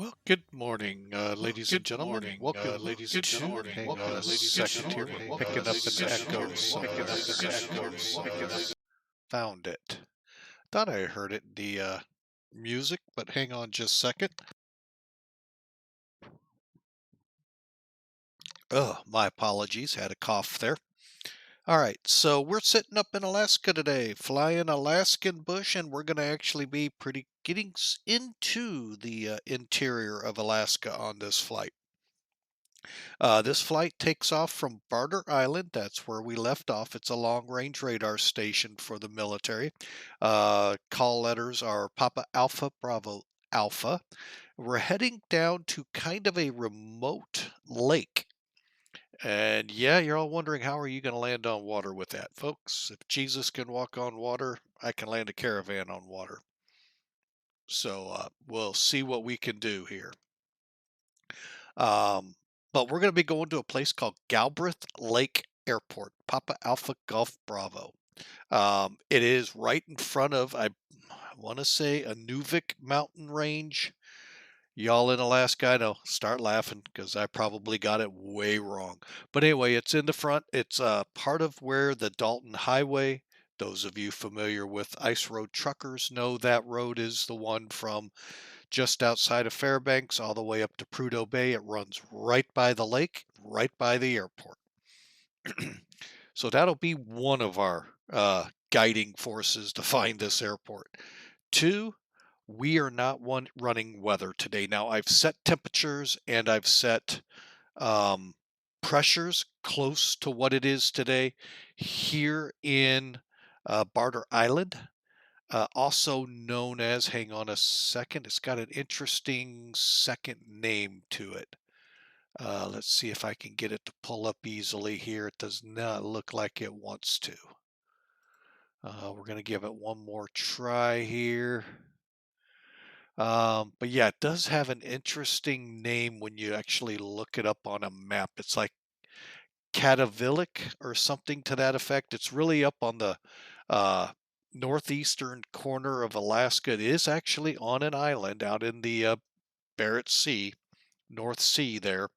Well, good morning, ladies and gentlemen. Welcome to. Hang on a second here. We're picking up an echo somewhere. Found it. Thought I heard it in the music, but hang on just a second. Oh, my apologies. Had a cough there. All right, so we're sitting up in Alaska today, flying Alaskan bush, and we're going to actually be pretty getting into the interior of Alaska on this flight. This flight takes off from Barter Island. That's where we left off. It's a long range radar station for the military. Call letters are Papa Alpha Bravo Alpha. We're heading down to kind of a remote lake. And yeah, you're all wondering, how are you going to land on water with that? Folks, if Jesus can walk on water, I can land a caravan on water. So we'll see what we can do here. Um, but we're going to be going to a place called Galbraith Lake Airport, Papa Alpha Golf Bravo. It is right in front of, I want to say, a Nuvik mountain range. Y'all in Alaska, I know, start laughing because I probably got it way wrong. But anyway, it's in the front. It's part of where the Dalton Highway, those of you familiar with ice road truckers know that road is the one from just outside of Fairbanks all the way up to Prudhoe Bay. It runs right by the lake, right by the airport. So that'll be one of our guiding forces to find this airport. Two, we are not running weather today. Now, I've set temperatures and I've set pressures close to what it is today here in Barter Island. Also known as, hang on a second, it's got an interesting second name to it. Let's see if I can get it to pull up easily here. It does not look like it wants to. We're going to give it one more try here. But yeah, it does have an interesting name when you actually look it up on a map. It's like Catavillic or something to that effect. It's really up on the uh, northeastern corner of Alaska. It is actually on an island out in the Barrett Sea, North Sea there.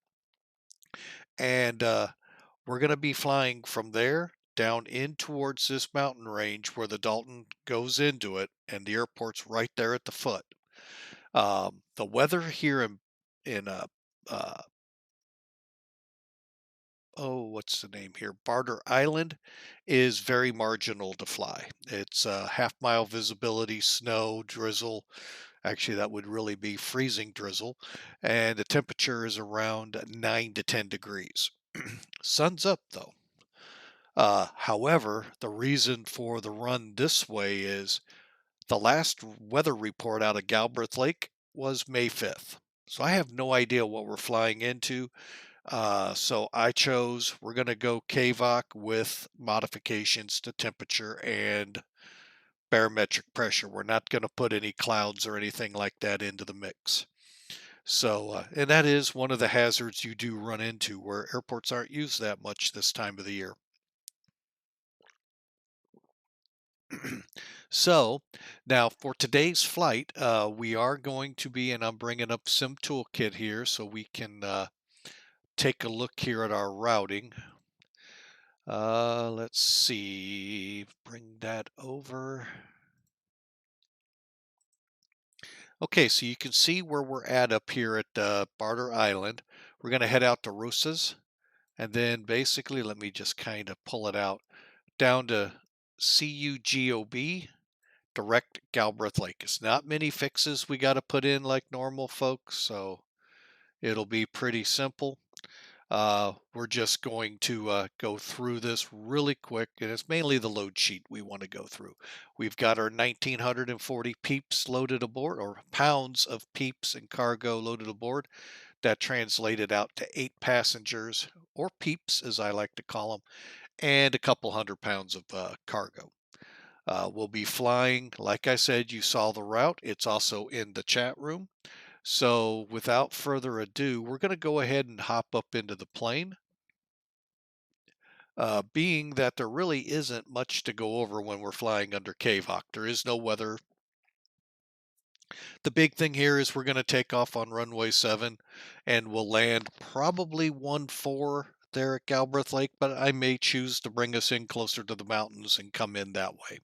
And we're going to be flying from there down in towards this mountain range where the Dalton goes into it, and the airport's right there at the foot. The weather here in what's the name here? Barter Island is very marginal to fly. It's half-mile visibility, snow, drizzle. Actually, that would really be freezing drizzle, and the temperature is around 9 to 10 degrees. Sun's up though. However, the reason for the run this way is the last weather report out of Galbraith Lake was May 5th. So I have no idea what we're flying into. So I chose, we're going to go KVOC with modifications to temperature and barometric pressure. We're not going to put any clouds or anything like that into the mix. So, and that is one of the hazards you do run into where airports aren't used that much this time of the year. So now for today's flight, we are going to be, and I'm bringing up Sim Toolkit here so we can take a look here at our routing. Let's see, bring that over. Okay, so you can see where we're at up here at Barter Island. We're going to head out to Rusas, and then basically, let me just kind of pull it out, down to CUGOB, direct Galbraith Lake. It's not many fixes we got to put in like normal folks, so it'll be pretty simple. We're just going to go through this really quick, and it's mainly the load sheet we want to go through. We've got our 1,940 peeps loaded aboard, or pounds of peeps and cargo loaded aboard. That translated out to 8 passengers, or peeps as I like to call them, and a couple 100 pounds of cargo. We'll be flying, like I said, you saw the route. It's also in the chat room. So without further ado, we're going to go ahead and hop up into the plane. Being that there really isn't much to go over when we're flying under KVOC. There is no weather The big thing here is we're going to take off on runway 7 and we'll land probably 1-4 there at Galbraith Lake, but I may choose to bring us in closer to the mountains and come in that way.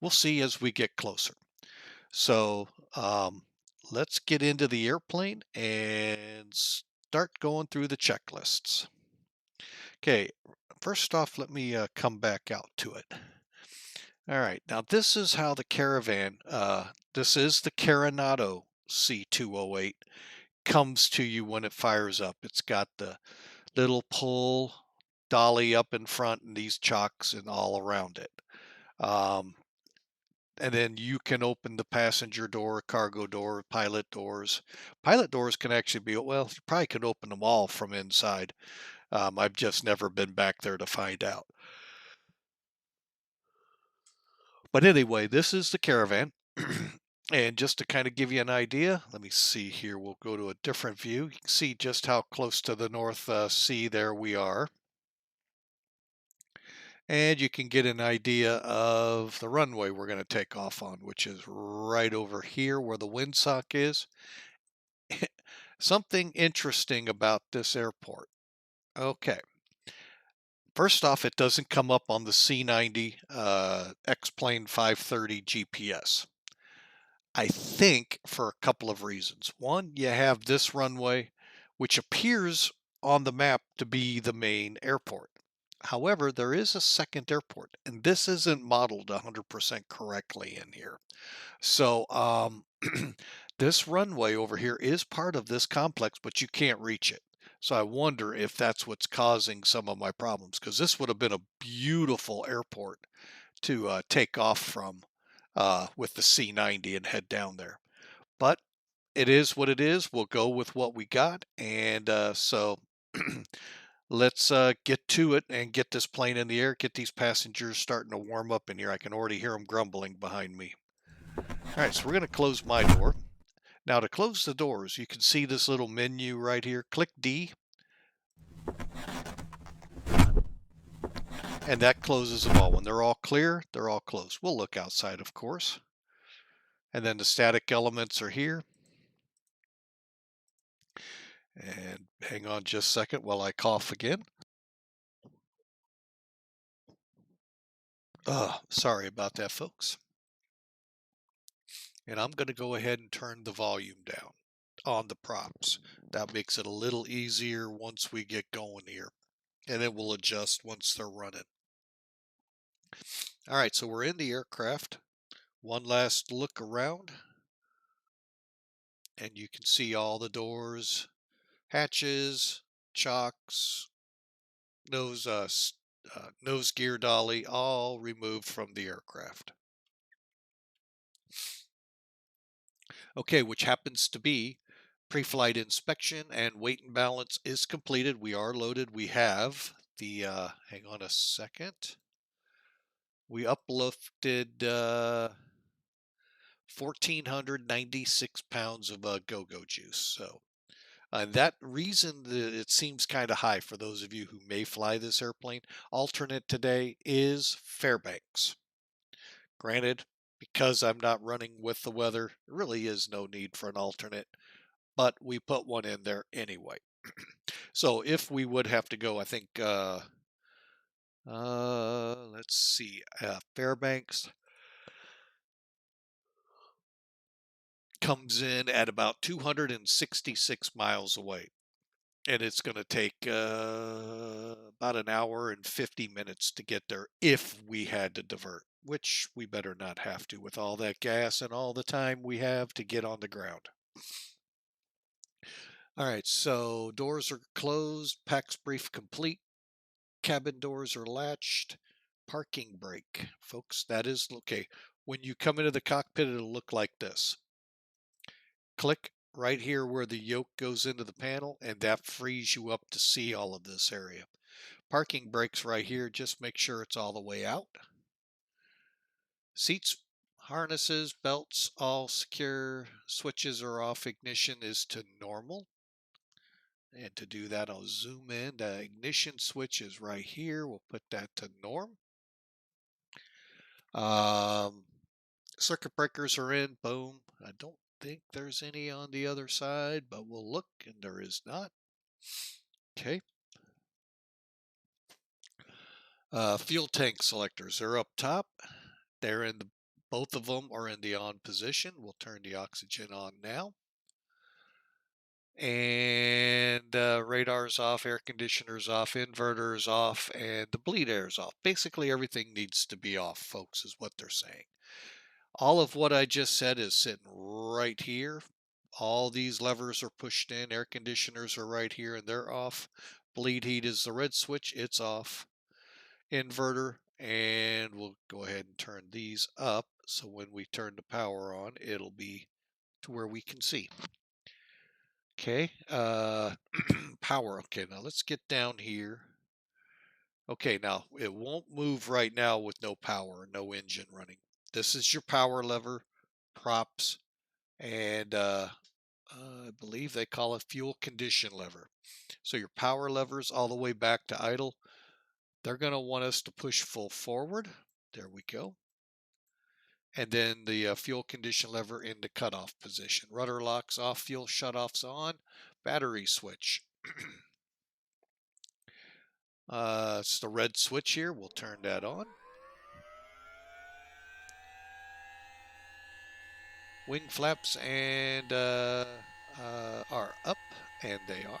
We'll see as we get closer. So let's get into the airplane and start going through the checklists. Okay, first off, let me come back out to it. All right, now this is how the Caravan, this is the Carenado C208, comes to you when it fires up. It's got the little pull dolly up in front and these chocks and all around it. And then you can open the passenger door, cargo door, pilot doors. Pilot doors can actually be, well, you probably could open them all from inside. I've just never been back there to find out. But anyway, this is the Caravan. And just to kind of give you an idea, let me see here. We'll go to a different view. You can see just how close to the North Sea there we are. And you can get an idea of the runway we're going to take off on, which is right over here where the windsock is. Something interesting about this airport. Okay. First off, it doesn't come up on the C90 X-Plane 530 GPS. I think for a couple of reasons. One, you have this runway, which appears on the map to be the main airport. However, there is a second airport, and this isn't modeled 100% correctly in here. So this runway over here is part of this complex, but you can't reach it. So I wonder if that's what's causing some of my problems, because this would have been a beautiful airport to take off from with the C90 and head down there. But it is what it is. We'll go with what we got. And so let's get to it and get this plane in the air, get these passengers starting to warm up in here. I can already hear them grumbling behind me. All right, so we're going to close my door. Now to close the doors, you can see this little menu right here. Click D. And that closes them all. When they're all clear, they're all closed. We'll look outside, of course. And then the static elements are here. And hang on just a second while I cough again. Sorry about that, folks. And I'm going to go ahead and turn the volume down on the props. That makes it a little easier once we get going here. And it will adjust once they're running. All right, so we're in the aircraft. One last look around. And you can see all the doors, hatches, chocks, nose gear dolly, all removed from the aircraft. Okay, which happens to be pre-flight inspection and weight and balance is completed. We are loaded. We have the, hang on a second. We uplifted 1,496 pounds of go-go juice. So that reason that it seems kind of high for those of you who may fly this airplane. Alternate today is Fairbanks. Granted, because I'm not running with the weather, there really is no need for an alternate, but we put one in there anyway. So if we would have to go, I think, let's see, Fairbanks comes in at about 266 miles away. And it's going to take about an hour and 50 minutes to get there if we had to divert, which we better not have to with all that gas and all the time we have to get on the ground. All right, so doors are closed, PAX brief complete, cabin doors are latched, parking brake. Folks, that is, okay, when you come into the cockpit, it'll look like this. Click right here where the yoke goes into the panel, and that frees you up to see all of this area. Parking brakes right here, just make sure it's all the way out. Seats, harnesses, belts, all secure. Switches are off. Ignition is to normal. And to do that, I'll zoom in. The ignition switch is right here. We'll put that to norm. Circuit breakers are in. Boom. I don't think there's any on the other side, but we'll look, and there is not. Okay. Fuel tank selectors, they're up top. They're in the, both of them are in the on position. We'll turn the oxygen on now. And radar's off, air conditioner's off, inverter's off, and the bleed air's off. Basically everything needs to be off, folks, is what they're saying. All of what I just said is sitting right here. All these levers are pushed in, air conditioners are right here and they're off. Bleed heat is the red switch, it's off. Inverter, and we'll go ahead and turn these up so when we turn the power on, it'll be to where we can see. Okay, power. Okay, now let's get down here. Okay, now it won't move right now with no power, no engine running. This is your power lever, props, and I believe they call it fuel condition lever. So your power levers all the way back to idle. They're going to want us to push full forward. There we go. And then the fuel condition lever into cutoff position. Rudder locks off, fuel shutoffs on, battery switch. It's the red switch here. We'll turn that on. Wing flaps and are up, and they are.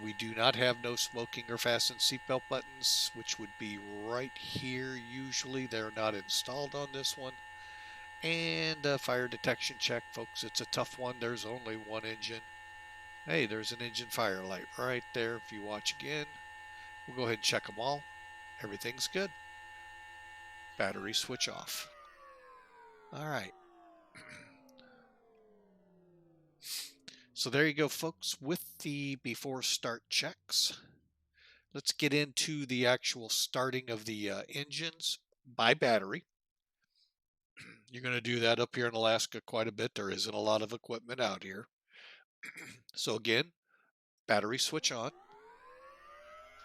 We do not have no smoking or fasten seatbelt buttons, which would be right here. Usually they're not installed on this one. And fire detection check, folks. It's a tough one. There's only one engine. Hey, there's an engine fire light right there. If you watch again, we'll go ahead and check them all. Everything's good. Battery switch off. All right. So there you go, folks, with the before start checks. Let's get into the actual starting of the engines by battery. You're going to do that up here in Alaska quite a bit. There isn't a lot of equipment out here. So again, battery switch on.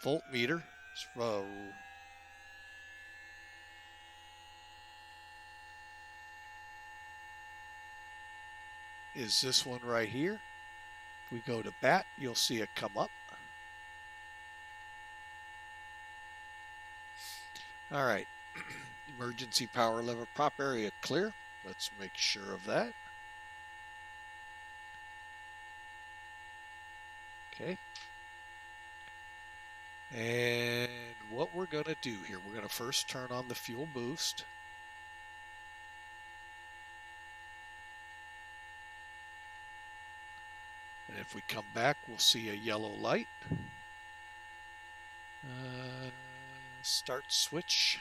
Voltmeter. Is this one right here. If we go to bat, you'll see it come up. All right. Emergency power lever prop area clear. Let's make sure of that. Okay. And what we're going to do here, we're going to first turn on the fuel boost. And if we come back, we'll see a yellow light. Start switch.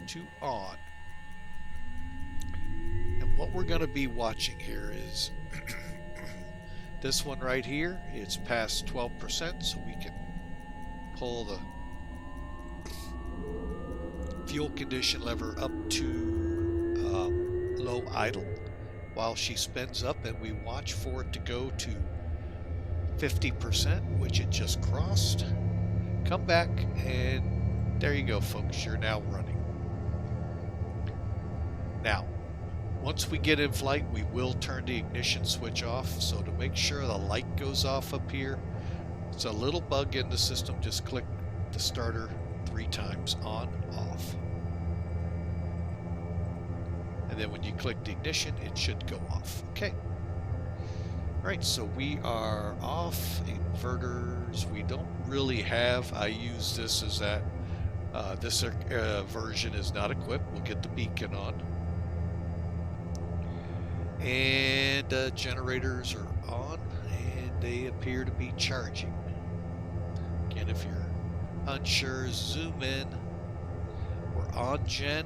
To on. And what we're going to be watching here is this one right here. It's past 12%, so we can pull the fuel condition lever up to low idle while she spins up, and we watch for it to go to 50%, which it just crossed. Come back, and there you go, folks. You're now running. Now, once we get in flight, we will turn the ignition switch off. So to make sure the light goes off up here, it's a little bug in the system. Just click the starter 3 times on, off. And then when you click the ignition, it should go off. Okay. All right, so we are off. Inverters, we don't really have. I use this as that. This version is not equipped. We'll get the beacon on. And generators are on, and they appear to be charging. Again, if you're unsure, zoom in. We're on gen,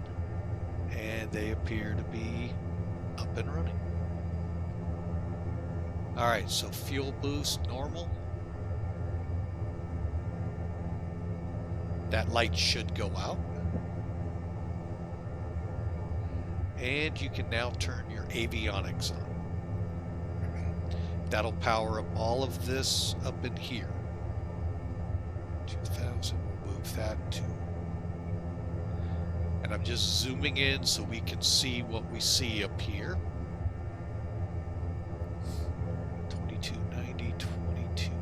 and they appear to be up and running. All right, so fuel boost normal. That light should go out. And you can now turn your avionics on. That'll power up all of this up in here. 2000, we'll move that to And I'm just zooming in so we can see what we see up here. 2290,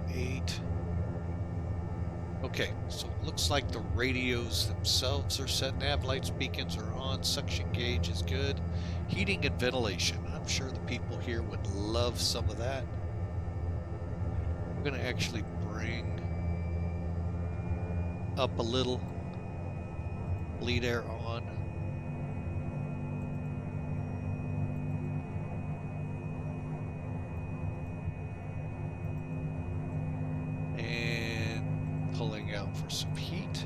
22.8. Okay, so it looks like the radios themselves are set. Nav lights, beacons are on. Suction gauge is good. Heating and ventilation. I'm sure the people here would love some of that. We're going to actually bring up a little. Bleed air on. And pulling out for some heat.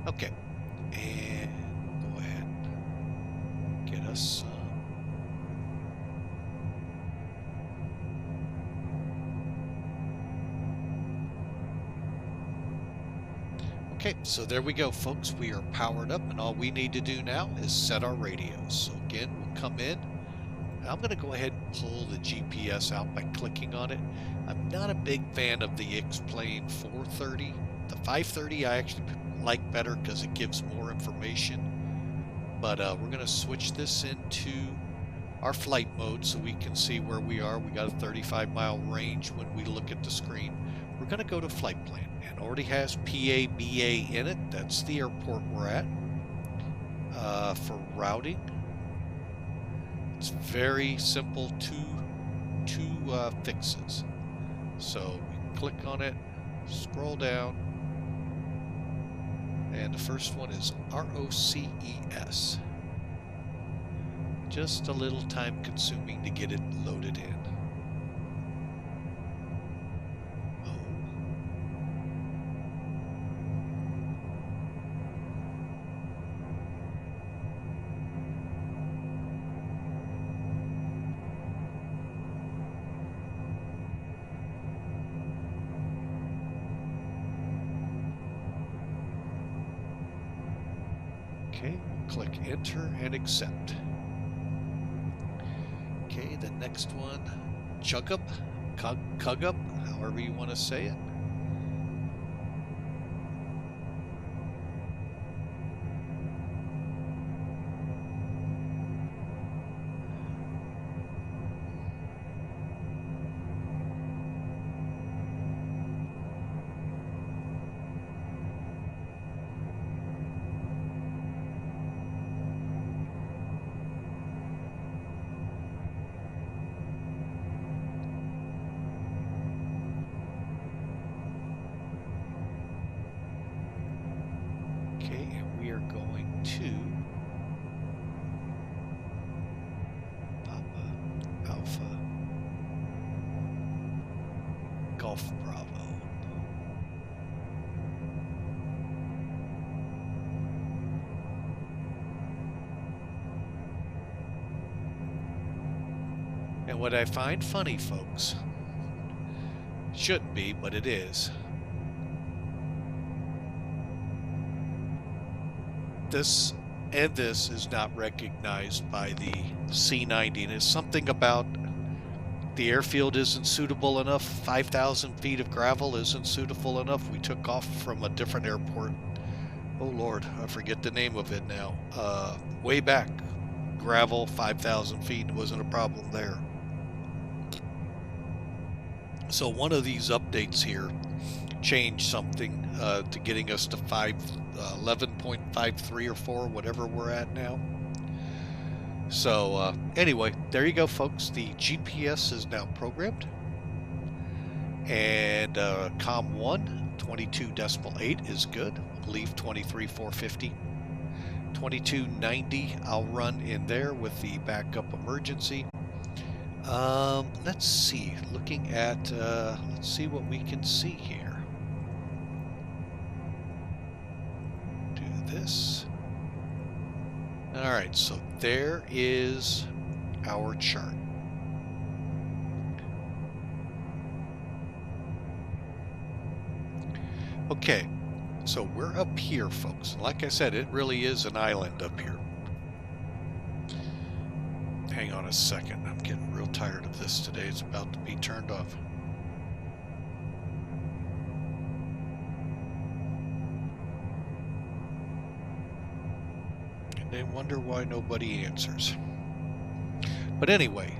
Okay. And go ahead and get us some. Okay, so there we go, folks. We are powered up, and all we need to do now is set our radios. So again, we'll come in. I'm going to go ahead and pull the GPS out by clicking on it. I'm not a big fan of the X-Plane 430. The 530 I actually like better because it gives more information. But we're going to switch this into our flight mode so we can see where we are. We got a 35-mile range when we look at the screen. We're going to go to flight plan, and it already has PABA in it. That's the airport we're at. For routing, it's very simple, two fixes. So we click on it, scroll down, and the first one is ROCES. Just a little time consuming to get it loaded in. Okay, click enter and accept. Okay, the next one, Cugup, however you want to say it. We are going to PABA Alpha Golf Bravo. And what I find funny, folks, shouldn't be, but it is. This is not recognized by the C90, and it's something about the airfield isn't suitable enough. 5,000 feet of gravel isn't suitable enough. We took off from a different airport. Oh Lord, I forget the name of it now. Way back, gravel, 5,000 feet, wasn't a problem there. So one of these updates here changed something to getting us to 11.53 or 4, whatever we're at now. So anyway, there you go, folks. The GPS is now programmed, and COM 1 22.8 is good. I believe 23.450. 2290 I'll run in there with the backup emergency. Let's see, looking at let's see what we can see here. Do this. All right, so there is our chart. Okay, so we're up here, folks. Like I said, it really is an island up here. hang on a second. I'm getting real tired of this today. It's about to be turned off. And they wonder why nobody answers. But anyway,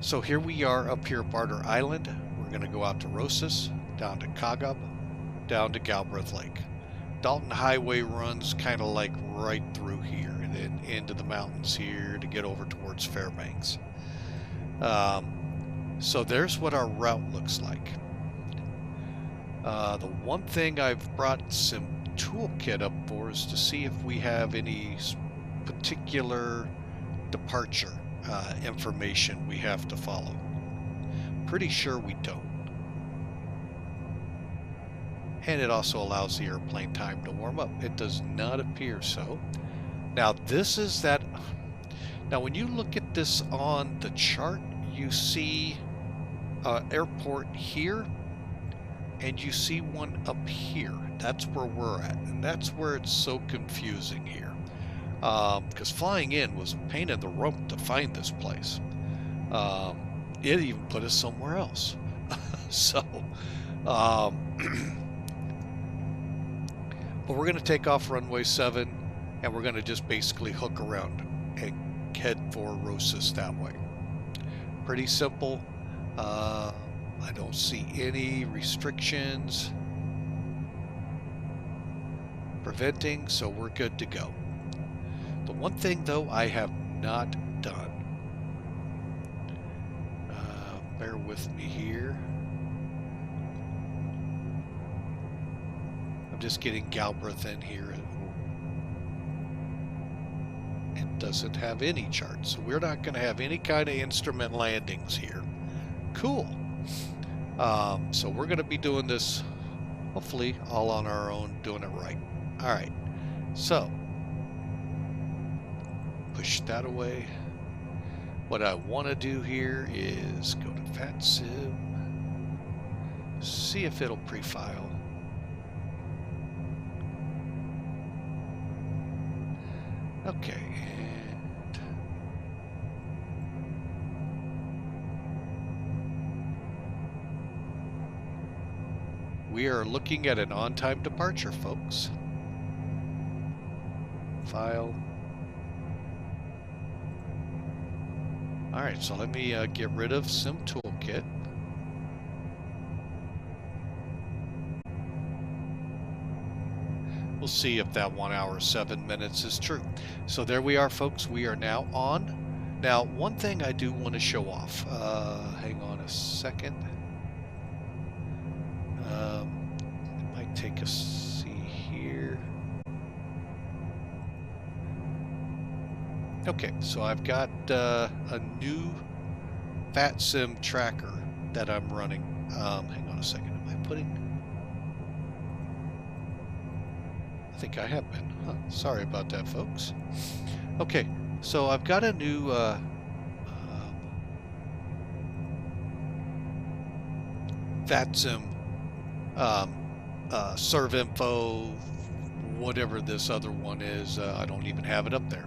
so here we are up here at Barter Island. We're going to go out to Rosas, down to Kagab, down to Galbraith Lake. Dalton Highway runs kind of like right through here and then into the mountains here to get over towards Fairbanks. So there's what our route looks like. The one thing I've brought some toolkit up for is to see if we have any particular departure information we have to follow. Pretty sure we don't. And it also allows the airplane time to warm up. It does not appear so. Now this is that. Now when you look at this on the chart, you see airport here, and you see one up here. That's where we're at, and that's where it's so confusing here. Because flying in was a pain in the rump to find this place. It even put us somewhere else. So, but we're going to take off runway 7, and we're going to just basically hook around and head for Rosas that way. Pretty simple. I don't see any restrictions preventing, so we're good to go. The one thing, though, I have not done, bear with me here. I'm just getting Galbraith in here. It doesn't have any charts, so we're not going to have any kind of instrument landings here. Cool. So we're going to be doing this, hopefully, all on our own, doing it right. All right. So push that away. What I want to do here is go to VATSIM, see if it'll pre-file. Okay, and we are looking at an on-time departure, folks. File. Alright, so let me get rid of Sim Toolkit. We'll see if that 1 hour 7 minutes is true. So there we are, folks. We are now on. Now, one thing I do want to show off. Hang on a second. It might take a see here. Okay, so I've got a new VATSIM tracker that I'm running. Hang on a second. Am I putting? I think I have been. Huh? Sorry about that, folks. Okay, so I've got a new VATSIM serve info, whatever this other one is. I don't even have it up there.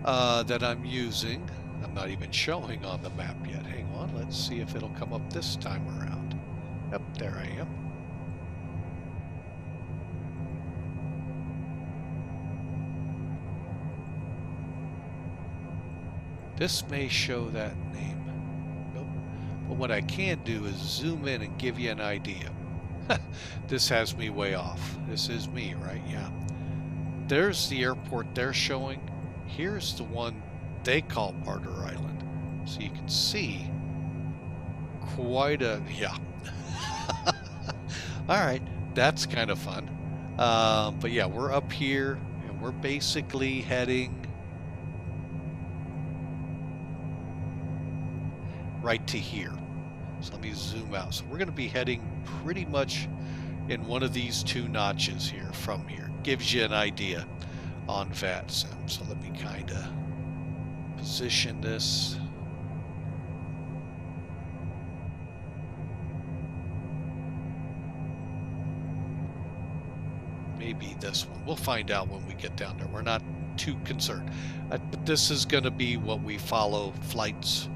That I'm using. I'm not even showing on the map yet. Hang on, let's see if it'll come up this time around. Yep, there I am. This may show that name. Nope. But what I can do is zoom in and give you an idea. This has me way off. This is me, right? Yeah. There's the airport they're showing. Here's the one they call Barter Island. So you can see quite a, yeah. All right, that's kind of fun. But yeah, we're up here and we're basically heading right to here. So let me zoom out. So we're going to be heading pretty much in one of these two notches here from here. Gives you an idea on VATSIM. So let me kind of position this. Maybe this one. We'll find out when we get down there. We're not too concerned. But this is going to be what we follow flights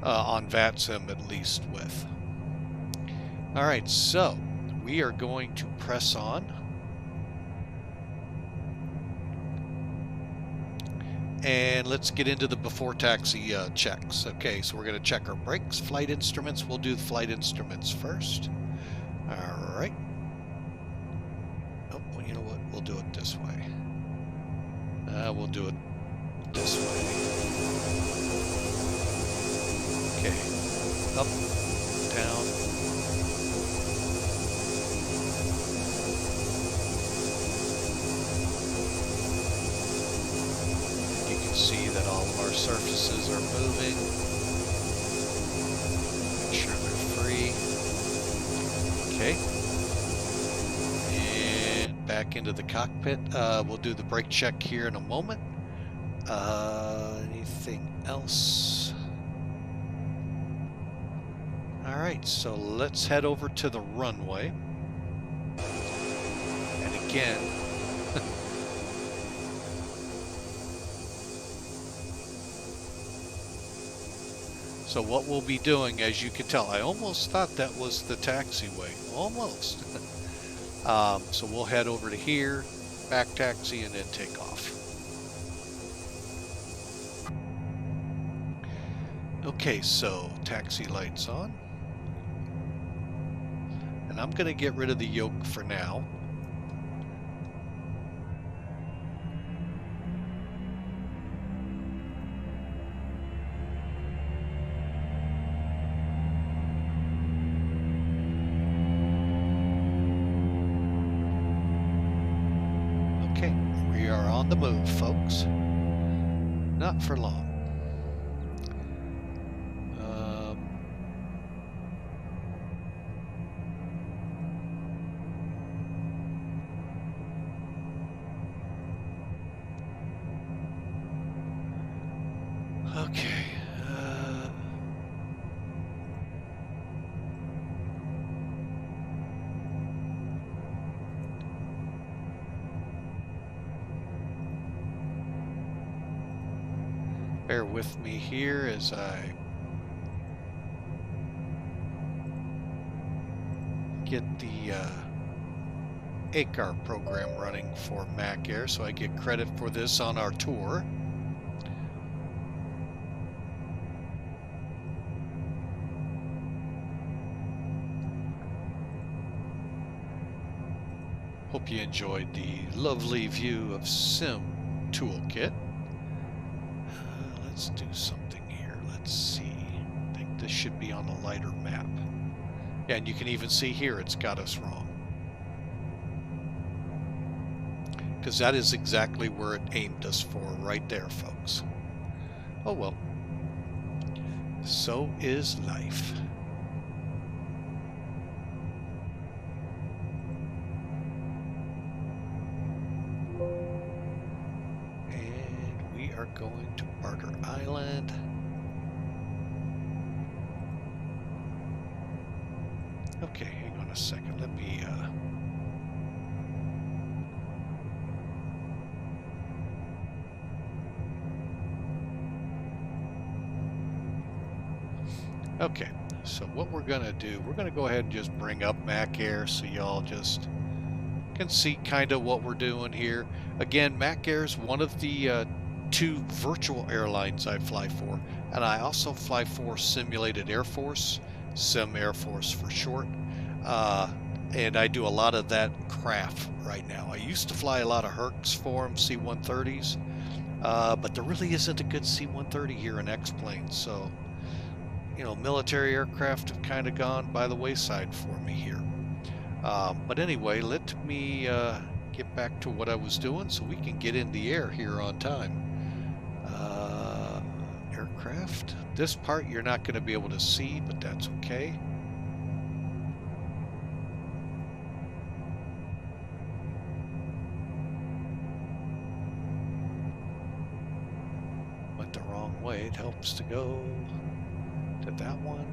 on VATSIM at least with. All right, so we are going to press on. And let's get into the before taxi checks. Okay, so we're going to check our brakes, flight instruments. We'll do the flight instruments first. All right. Oh, well, you know what? We'll do it this way. We'll do it this way. Okay. Up, down. You can see that all of our surfaces are moving. Make sure they're free. Okay. And back into the cockpit. We'll do the brake check here in a moment. Anything else? All right, so let's head over to the runway. And again, so what we'll be doing, as you can tell, I almost thought that was the taxiway, almost. So we'll head over to here, back taxi, and then take off. Okay, so taxi lights on. And I'm going to get rid of the yoke for now. Okay, we are on the move, folks. Not for long. Okay. Bear with me here as I get the ACAR program running for Mac Air, so I get credit for this on our tour. Hope you enjoyed the lovely view of Sim Toolkit. Let's do something here. Let's see. I think this should be on a lighter map. Yeah, and you can even see here it's got us wrong. Because that is exactly where it aimed us for right there, folks. Oh well. So is life. Going to Barter Island. Okay, hang on a second. Let me okay, so what we're gonna do, we're gonna go ahead and just bring up Mac Air so y'all just can see kind of what we're doing here. Again, Mac Air is one of the two virtual airlines I fly for, and I also fly for Simulated Air Force, Sim Air Force for short, and I do a lot of that craft right now. I used to fly a lot of Hercs for them, C-130s, but there really isn't a good C-130 here in X-Planes, so, you know, military aircraft have kind of gone by the wayside for me here. But anyway, let me get back to what I was doing so we can get in the air here on time. Aircraft. This part you're not going to be able to see, but that's okay. Went the wrong way. It helps to go to that one.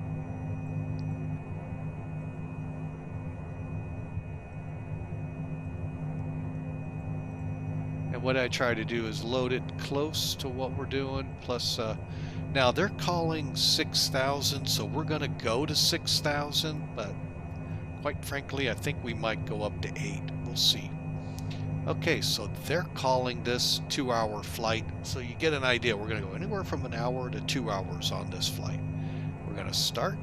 And And what I try to do is load it close to what we're doing. Plus, now they're calling 6,000, so we're going to go to 6,000. But quite frankly, I think we might go up to 8. We'll see. Okay, so they're calling this 2-hour flight. So you get an idea. We're going to go anywhere from an hour to 2 hours on this flight. We're going to start.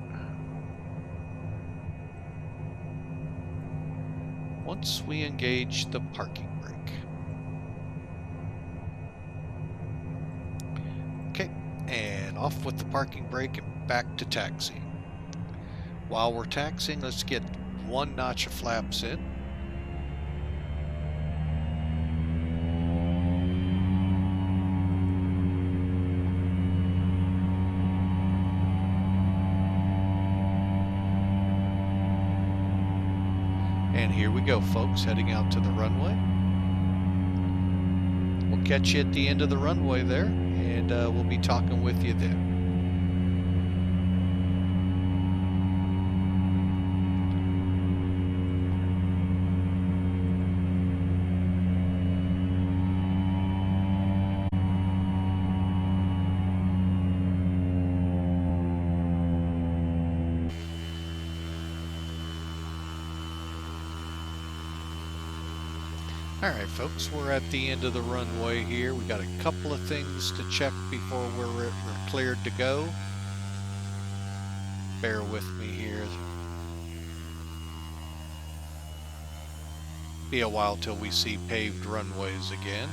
Once we engage the parking brake. Okay, and off with the parking brake and back to taxiing. While we're taxiing, let's get 1 notch of flaps in. And here we go, folks, heading out to the runway. We'll catch you at the end of the runway there, and we'll be talking with you then. Alright folks, we're at the end of the runway here. We got a couple of things to check before we're cleared to go. Bear with me here. Be a while till we see paved runways again.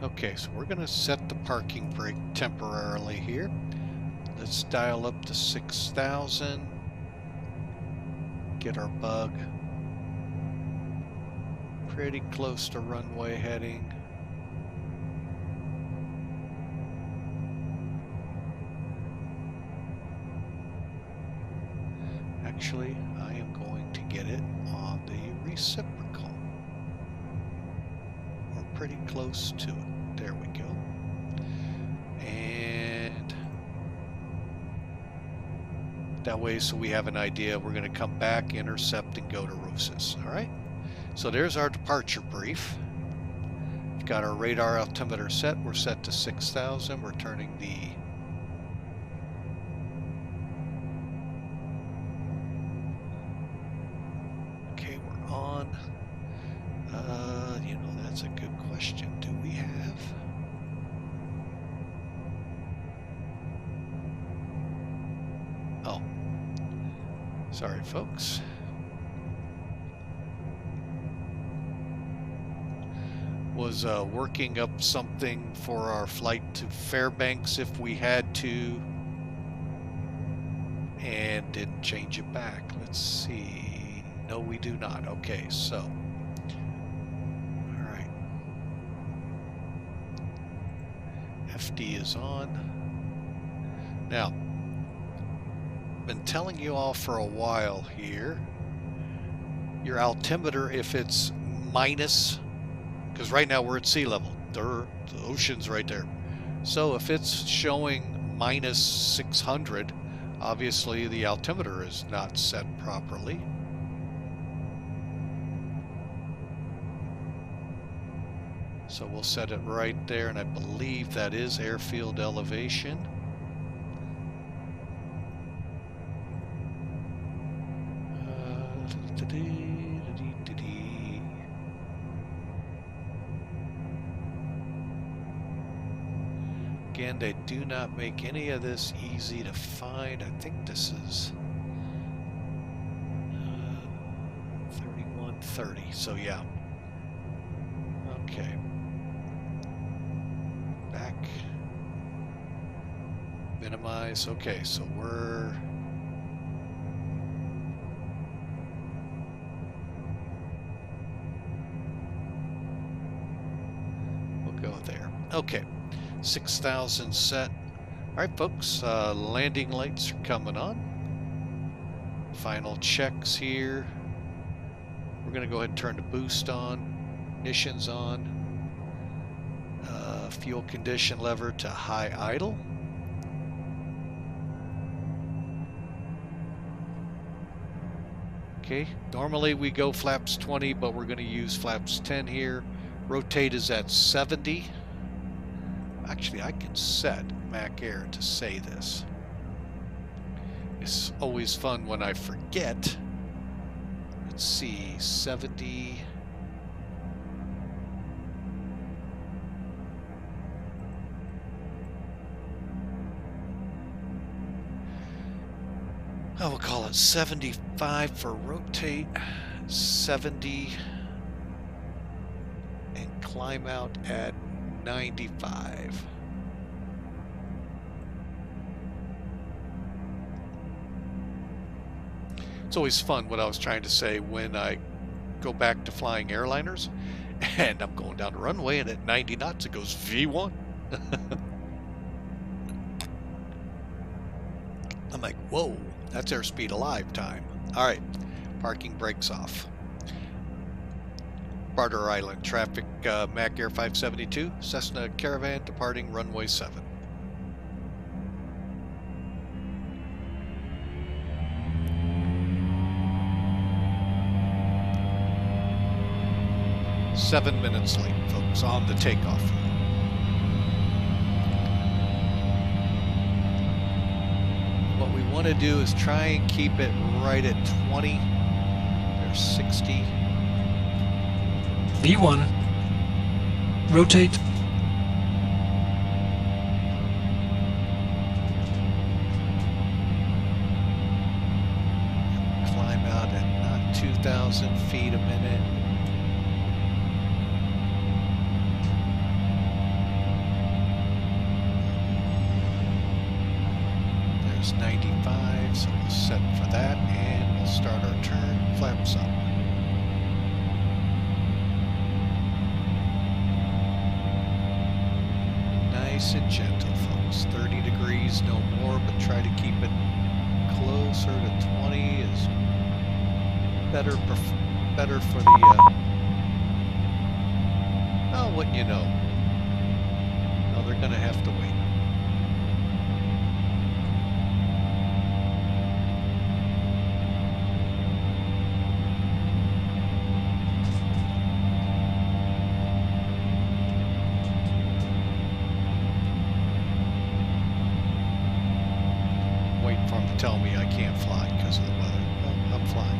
Okay, so we're going to set the parking brake temporarily here. Let's dial up to 6,000. Get our bug pretty close to runway heading. Actually, I am going to get it on the reciprocal. We're pretty close to it. There we go. And that way, so we have an idea, we're going to come back, intercept, and go to Rosas. All right. So there's our departure brief. We've got our radar altimeter set. We're set to 6,000. We're turning the on. You know, that's a good question. Do we have? Oh, sorry, folks. Was working up something for our flight to Fairbanks if we had to, and didn't change it back. Let's see. No, we do not. Okay, so all right. FD is on. Now, been telling you all for a while here, your altimeter, if it's minus, because right now we're at sea level, the ocean's right there. So if it's showing minus 600, obviously the altimeter is not set properly. So we'll set it right there, and I believe that is airfield elevation. Again, they do not make any of this easy to find. I think this is 3130. So yeah. Okay. Minimize. Okay, so we'll go there. Okay, 6,000 set. All right, folks, landing lights are coming on. Final checks here. We're going to go ahead and turn the boost on, ignition's on, fuel condition lever to high idle. Okay, normally we go flaps 20, but we're going to use flaps 10 here. Rotate is at 70. Actually, I can set Mac Air to say this. It's always fun when I forget. Let's see, 70. Oh, we'll call it 75 for rotate, 70, and climb out at 95. It's always fun what I was trying to say when I go back to flying airliners and I'm going down the runway and at 90 knots it goes V1. I'm like, whoa, that's airspeed alive time. All right, parking brakes off. Barter Island traffic, Mac Air 572, Cessna Caravan departing runway 7. Seven minutes late, folks, on the takeoff. What we want to do is try and keep it right at 20. There's 60. V1. Rotate. Climb out at not 2,000 feet a minute. There's 95, so we'll set for that, and we'll start our turn. Flaps up. Nice and gentle, folks. 30 degrees, no more, but try to keep it closer to 20 is better for the, oh, wouldn't you know? No, they're gonna have to wait. Tell me I can't fly because of the weather. Well, I'm flying.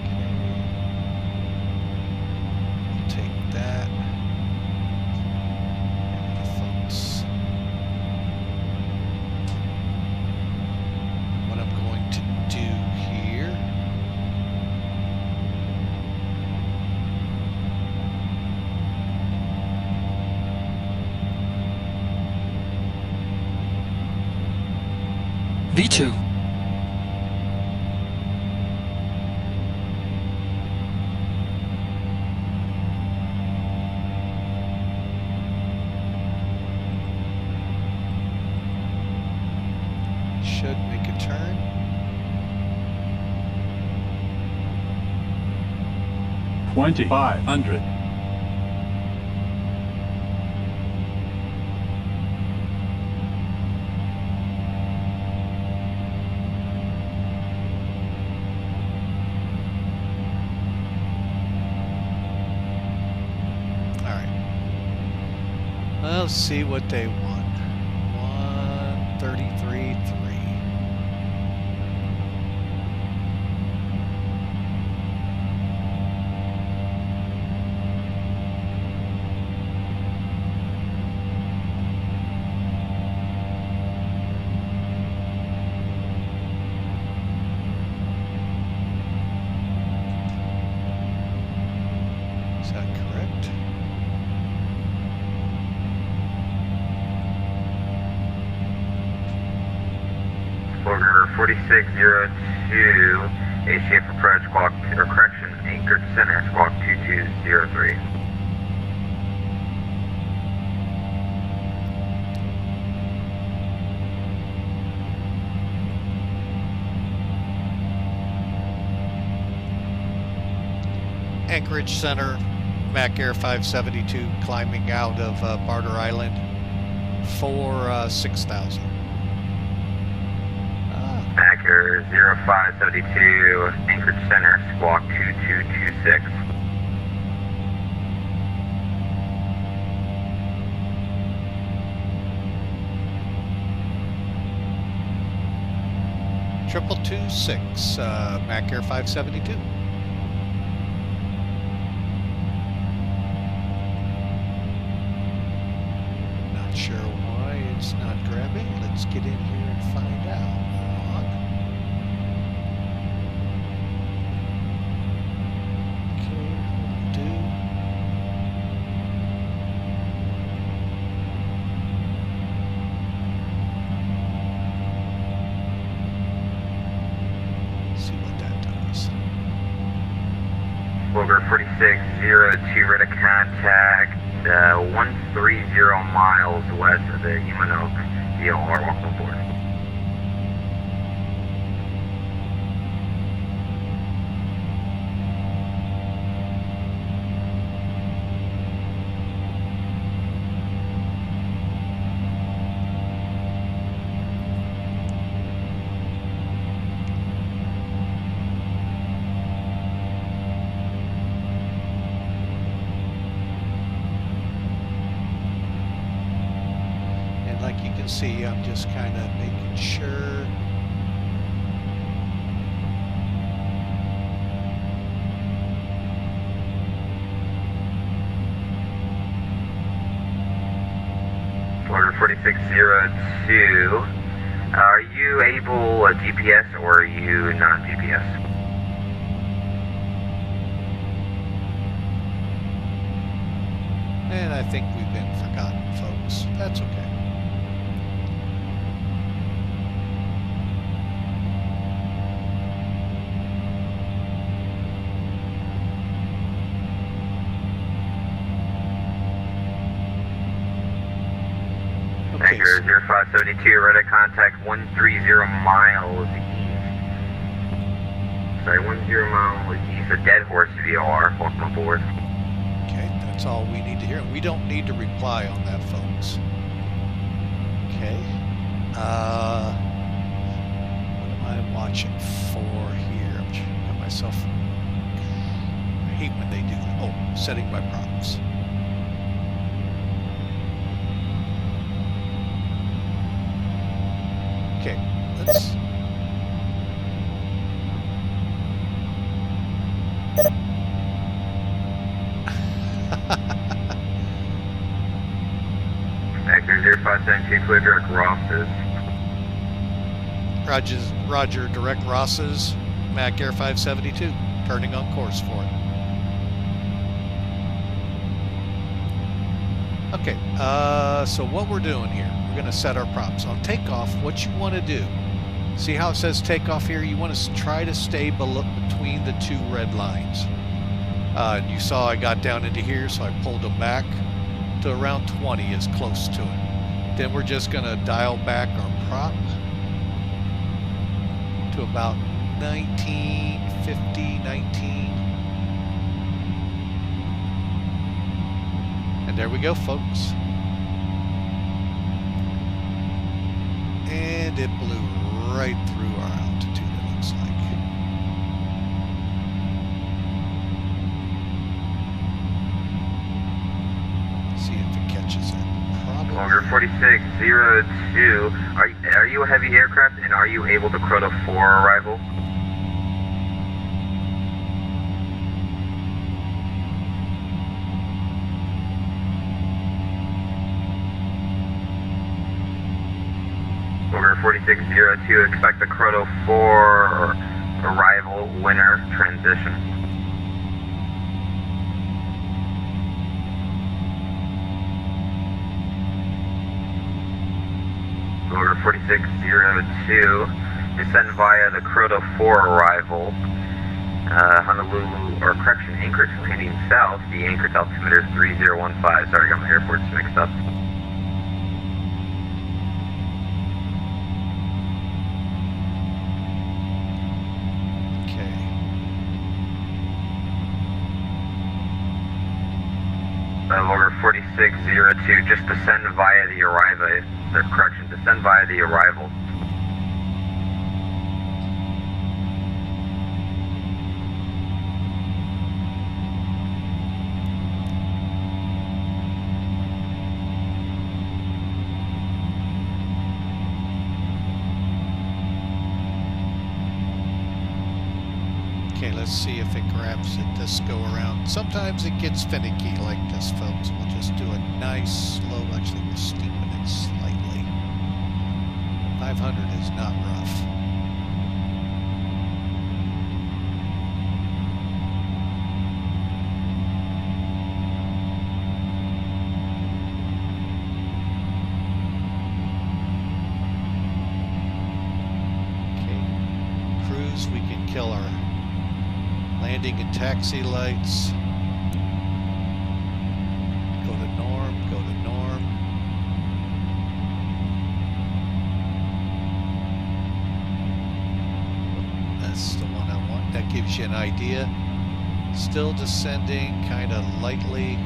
Okay. We'll take that. Folks. What I'm going to do here. V2. Should make a turn. $2,500. Let's see what they want. 133.3. Is that correct? 4602, HCF approach, squawk, or correction, anchored center, squawk 2203. Anchorage Center, Mac Air 572, climbing out of Barter Island for 6,000. Mac Air 0572, Anchorage Center, squawk 2226. Triple 26, Mac Air 572. Not sure why it's not grabbing. Let's get in here and find out. Hold on. Okay, will do. See what that does. Wilbur 4602, ready to contact 130 miles west of the Humanoak DLR. Welcome aboard. And like you can see, I'm just kind of making sure. Order 4602, are you able GPS or are you non-GPS? And I think we've been forgotten, folks. That's okay. Okay, Anchor 0572, ready to contact 130 miles east. Sorry, 10 miles east of Dead Horse VOR. Welcome aboard. okay, that's all we need to hear. We don't need to reply on that, folks. Okay. What am I watching for here? I'm trying to get myself. I hate when they do that. Oh, setting my props. Okay, let's. Anchor 0572, clear direct Ross's. Roger, direct Ross's, Mac Air 572, turning on course for it. Okay, so what we're doing here, we're going to set our props. On takeoff, what you want to do, see how it says takeoff here? You want to try to stay between the two red lines. You saw I got down into here, so I pulled them back to around 20 is close to it. Then we're just going to dial back our prop to about 19, 50, 19. And there we go, folks. And it blew right through our altitude, it looks like. See if it catches it. Probably. Longer 4602, are you a heavy aircraft and are you able to chrono for arrival? Longer 4602, expect the chrono for arrival, winter, transition. Longer 4602, descend via the Croto 4 arrival. Honolulu, or correction, Anchorage landing south. The Anchorage altimeter is 3015. Sorry, I got my airports mixed up. Okay. Logger 4602, just descend via the arrival. Correction, descend via the arrival. Okay, let's see if it grabs it this go around. Sometimes it gets finicky like this, folks. We'll just do a nice slow. Actually, we'll steepen it slightly. 500 is not rough. Okay, cruise, we can kill our landing and taxi lights. Go to norm, go to norm. That's the one I want. That gives you an idea. Still descending kind of lightly.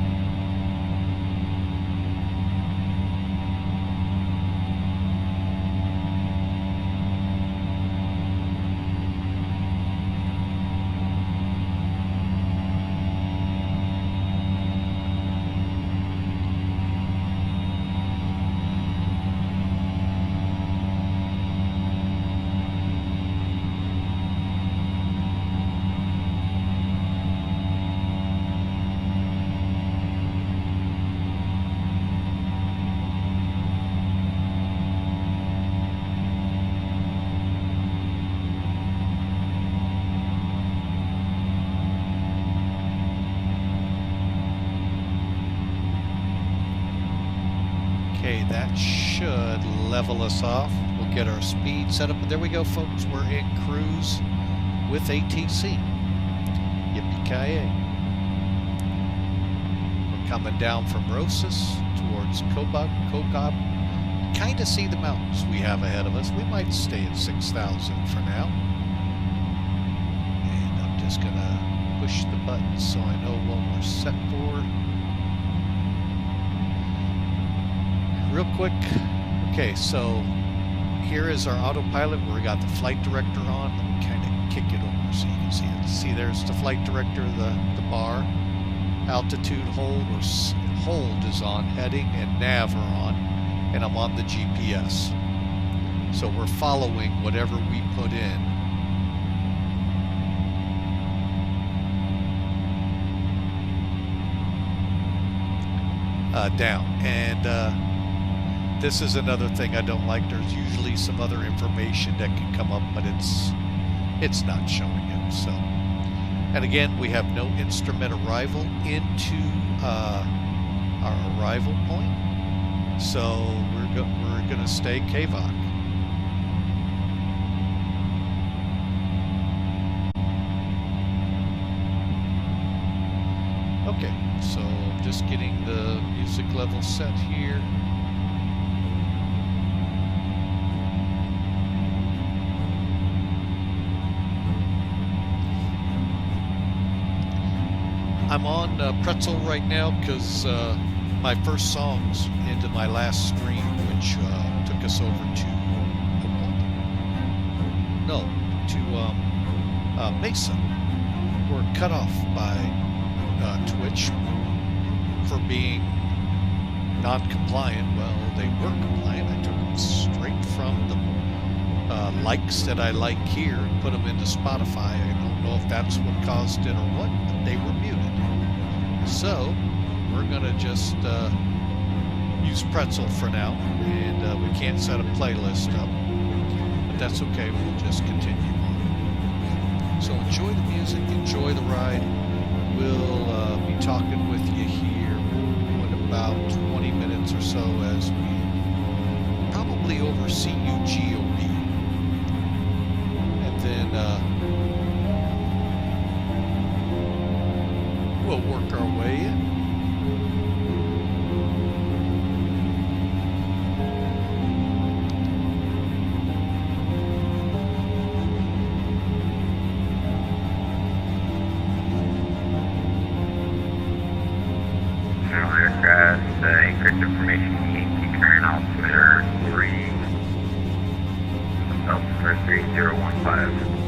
Okay, that should level us off. We'll get our speed set up. But there we go, folks. We're in cruise with ATC. Yippee-ki-yay. We're coming down from Rosas towards Kokob. Kind of see the mountains we have ahead of us. We might stay at 6,000 for now. And I'm just going to push the button so I know what we're set for. Real quick, okay, so here is our autopilot where we got the flight director on. Let me kind of kick it over so you can see it. See, there's the flight director, the bar. Altitude hold is on, heading and nav are on, and I'm on the GPS. So we're following whatever we put in. Down. And this is another thing I don't like. There's usually some other information that can come up, but it's not showing it. So, and again, we have no instrument arrival into our arrival point. So we're gonna stay KVOC. Okay, so just getting the music level set here. I'm on Pretzel right now because my first song's into my last stream, which took us over to Mesa. We're cut off by Twitch for being non-compliant. Well, they were compliant. I took them straight from the likes that I like here and put them into Spotify. I don't know if that's what caused it or what, but they were muted. So we're gonna just use Pretzel for now, and we can't set a playlist up, but that's okay. We'll just continue on. So enjoy the music, enjoy the ride. We'll be talking with you here in about 20 minutes or so as we probably oversee UGOB. we'll work our way in. Aircraft, anchorage information, Yankee current altimeter 3, altimeter 3015.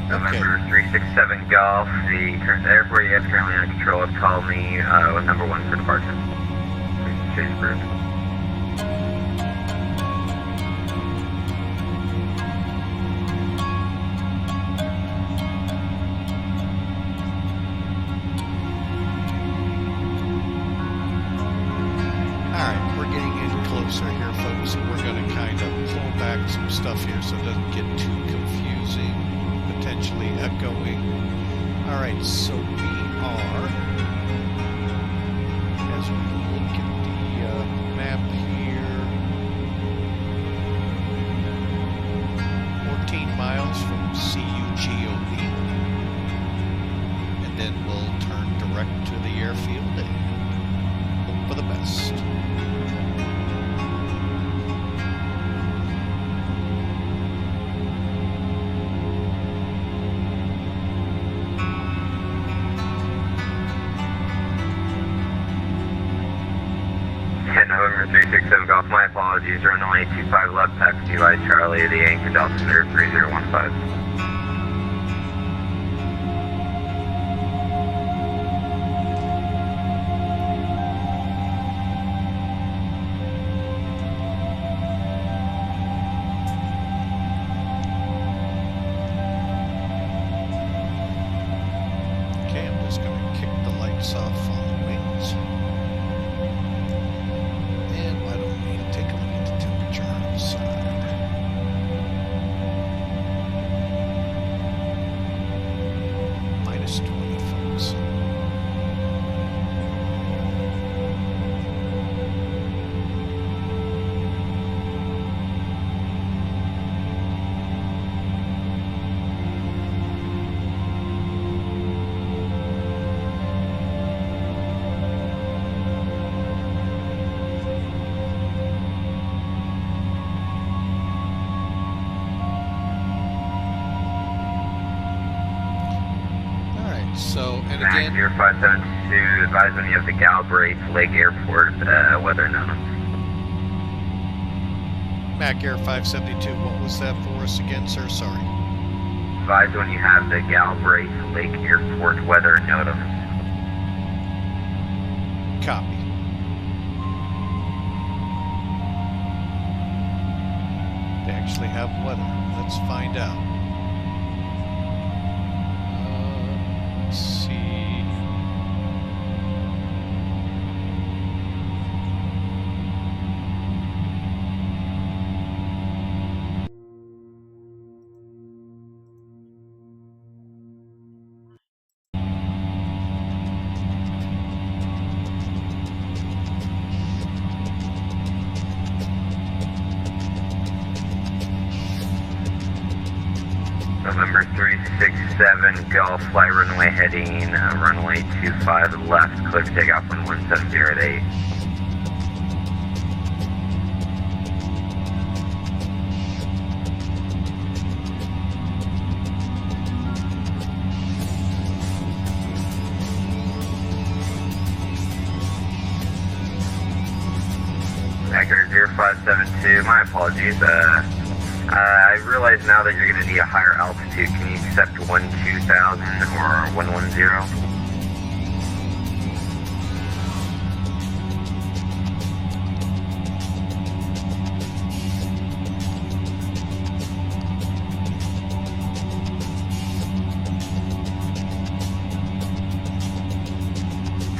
November 367 Golf, the airport you guys currently under control have called me with number 1 for departure. Chase approved. Alright, we're getting in closer here, folks, so we're going to kind of pull back some stuff here so it doesn't get too confusing, potentially echoing. Alright, so we are, as we look at the map here, 14 miles from CUGOB, and then we'll turn direct to the airfield and hope for the best. November 367 Golf, my apologies, runway 25 left, taxi by Charlie, the anchor altimeter 3015. Okay, I'm just going to kick the lights off on the wings. And why don't we take a look at the temperature outside? island Mac again. 0572, advise when you have the Galbraith Lake Airport weather notice. Mac Air 572, what was that for us again, sir? Sorry. Advise when you have the Galbraith Lake Airport weather notice. Copy. They actually have weather. Let's find out. Let's see. November 367, Gulf, fly runway heading, runway 25 left, clear for takeoff 117 at 8. Accurate 0572, my apologies, I realize now that you're going to need a higher altitude. Can you accept 2000 or 110?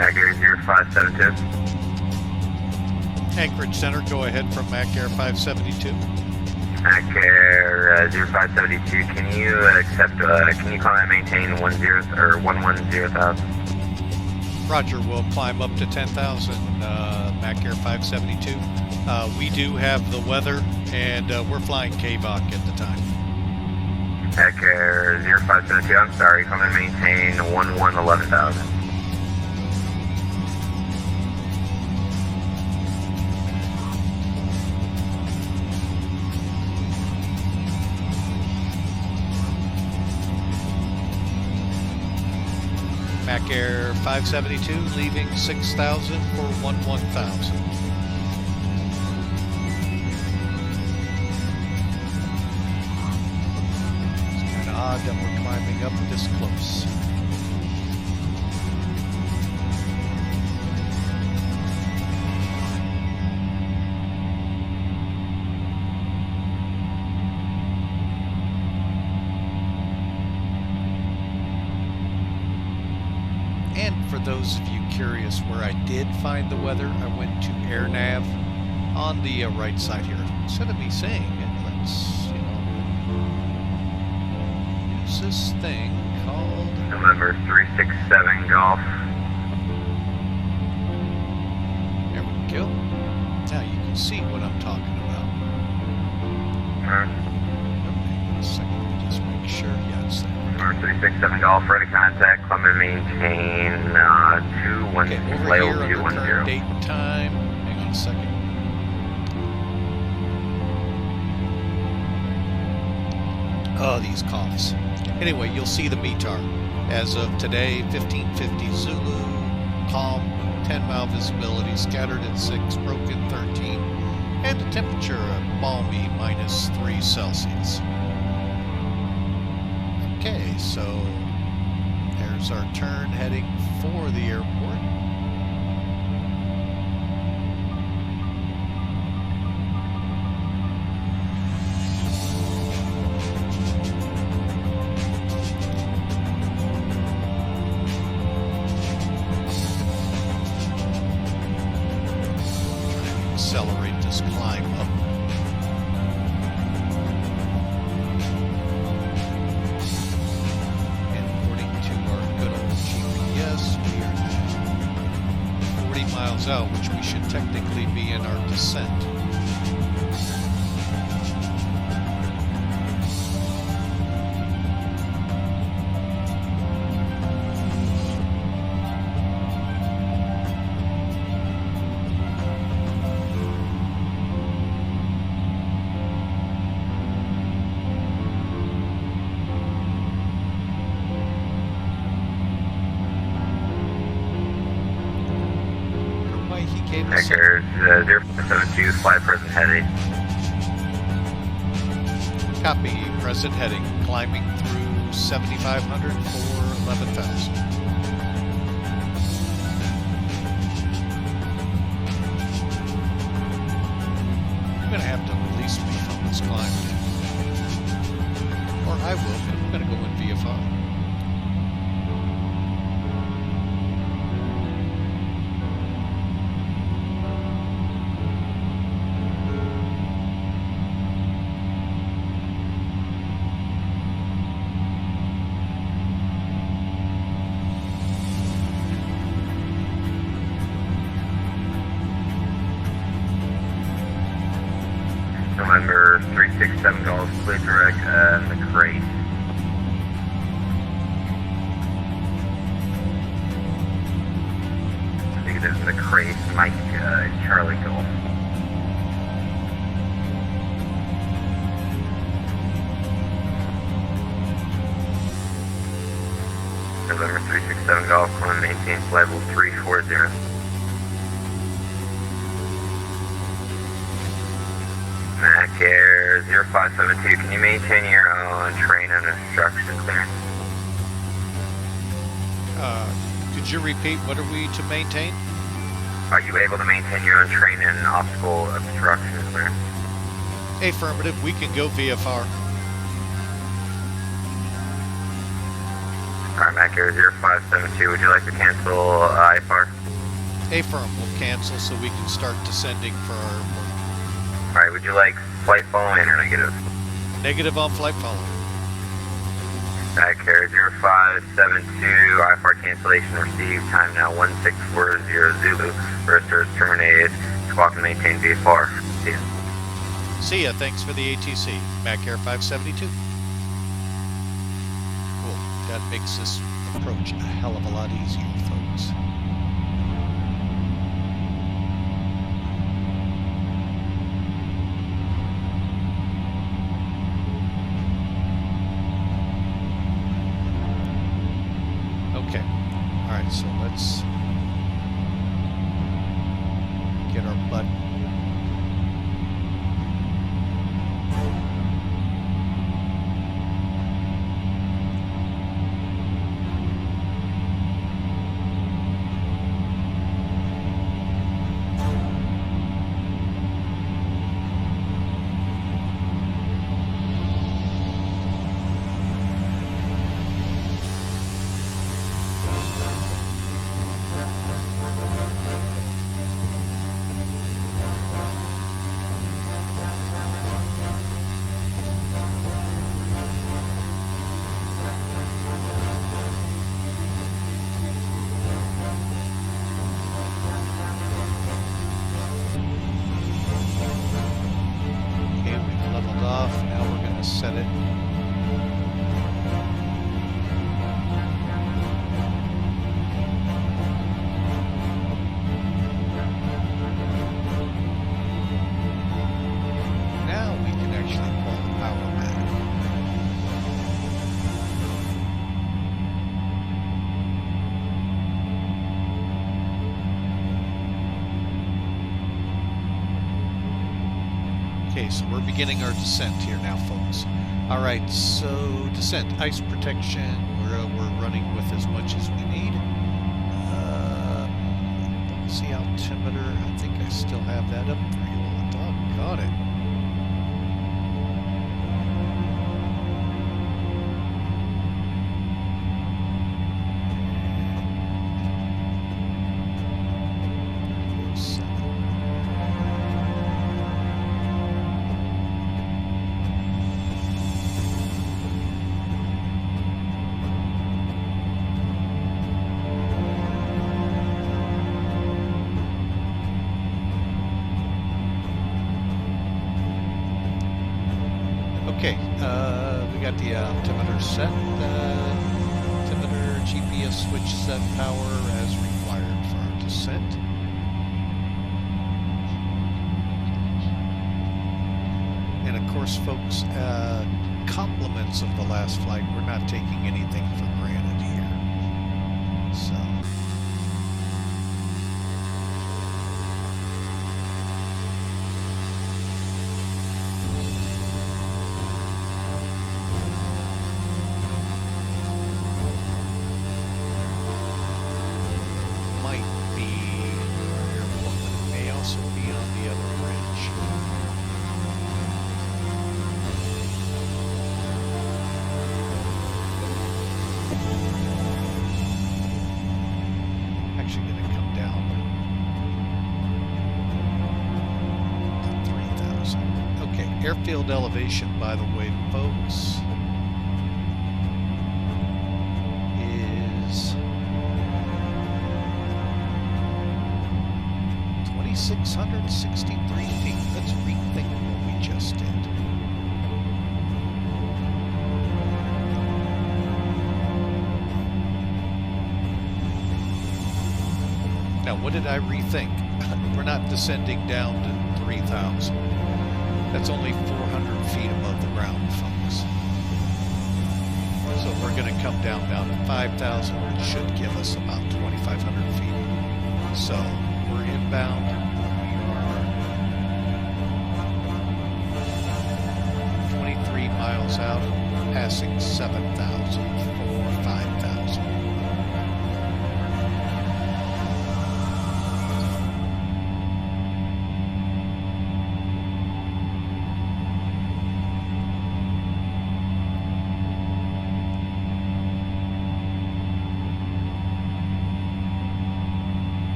Accurate 0572. Anchorage Center, go ahead from Mac Air 572. Mac Air 0572, can you accept, can you climb and maintain 110,000? Roger, we'll climb up to 10,000, Mac Air 572. We do have the weather, and we're flying KBOC at the time. Mac Air 0572, I'm sorry, climb and maintain 11,000. Mac Air 572, leaving 6,000 for 11,000. It's kind of odd that we're climbing up this close. And for those of you curious where I did find the weather, I went to AirNav on the right side here. Instead of me saying it, let's, use this thing called... November 367, Golf. There we go. Now you can see what I'm talking about. Okay, a second, let me just make sure. Yeah, it's there. Number 367 Golf, ready to contact, climb and maintain Okay, over here under current date and time. Hang on a second. Oh, these coughs. Anyway, you'll see the METAR. As of today, 1550 Zulu, calm, 10-mile visibility, scattered at 6, broken 13, and a temperature of balmy -3 Celsius. Okay, so there's our turn heading for the airport. Trying to accelerate this climb up. Out, which we should technically be in our descent. Cable set. Packer 0572, fly present heading. Copy, present heading. Climbing through 7,500 for 11,000. You're going to have to release me from this climb. Or I will, but I'm going to go in VFR. November 367 Golf, clear direct, the crate. I think it is the crate, Mike, Charlie Golf. November 367 Golf, climb, maintain flight level 340. Mac Air 0572, can you maintain your own train and obstruction clearance? Could you repeat, what are we to maintain? Are you able to maintain your own train and obstacle obstruction clearance? Affirmative, we can go VFR. Alright, Mac Air 0572, would you like to cancel IFR? Affirm, we'll cancel so we can start descending for our airport. Alright, would you like flight following or negative? Negative on flight follow. Mac Air 0572, IFR cancellation received, time now 1640 Zulu, register is terminated, squawk and maintain VFR. See ya. See ya, thanks for the ATC. Mac Air 572. Cool, that makes this approach a hell of a lot easier, folks. Okay, alright, so let's get our butt. Set it. Now we can actually pull the power back. Okay, so we're beginning our descent here now, folks. All right, so descent, ice protection. We're running with as much as we need. Let's see, altimeter. I think I still have that up for you all. Doggone it. Okay, we got the altimeter set. Altimeter GPS switch set power as required for our descent. And of course, folks, compliments of the last flight. We're not taking anything for granted here. So. airfield elevation, by the way, folks, is 2,663 feet. Let's rethink what we just did. Now, what did I rethink? We're not descending down to 3,000. That's only 400 feet above the ground, folks. So we're going to come down to 5,000, which should give us about 2,500 feet. So we're inbound. We are 23 miles out, passing 7,000 for 5,000.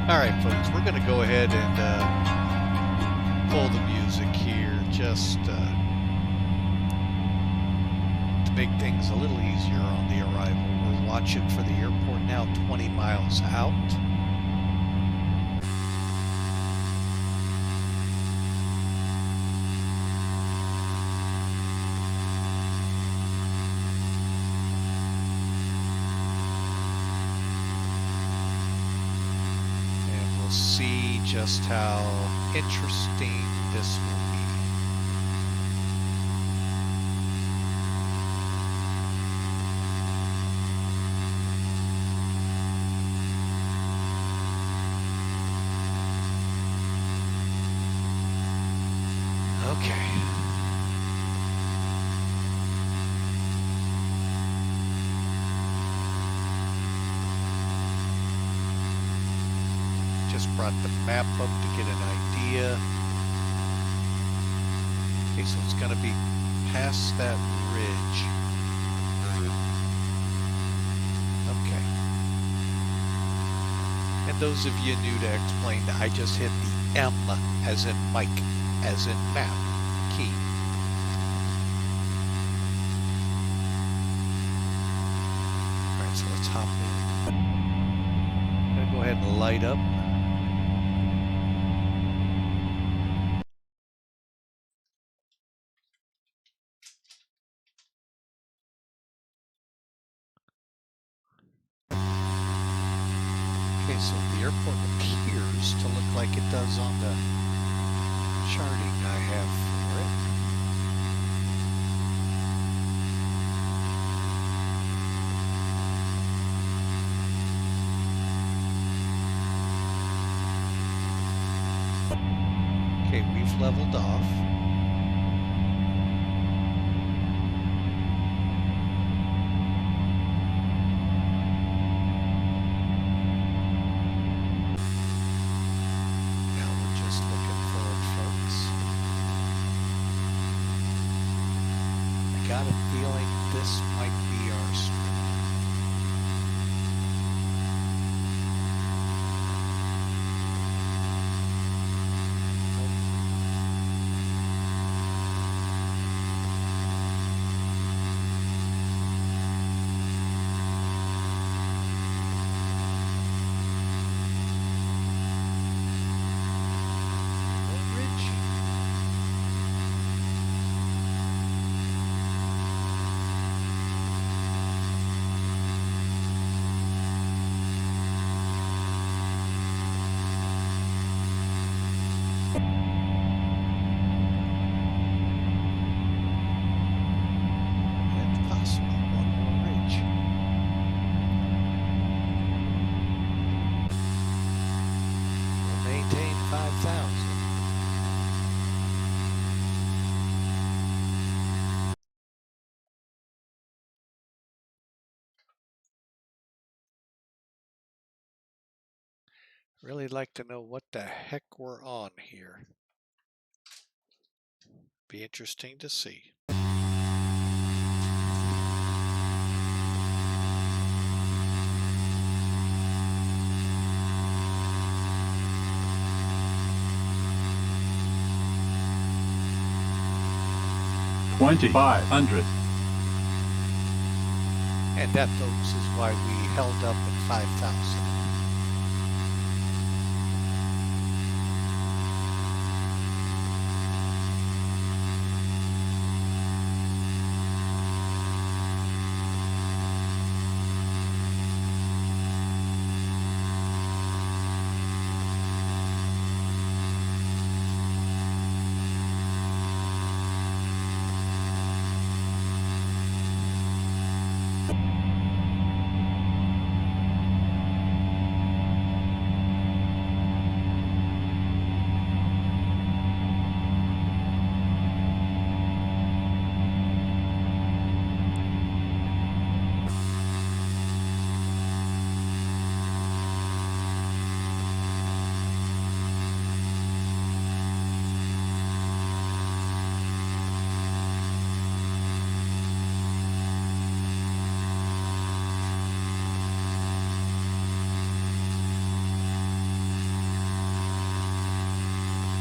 Alright folks, we're going to go ahead and pull the music here just to make things a little easier on the arrival. We're watching for the airport now, 20 miles out. See just how interesting this will be. Okay. Just brought the map up to get an idea. Okay, so it's going to be past that ridge. Okay. And those of you new to explain, I just hit the M as in Mike, as in map, key. Alright, so let's hop in. I'm going to go ahead and light up. Okay, so the airport appears to look like it does on the charting I have for it. Okay, we've leveled off. Got a feeling this might be our spot. Really like to know what the heck we're on here. Be interesting to see. $2,500. And that, folks, is why we held up at 5,000.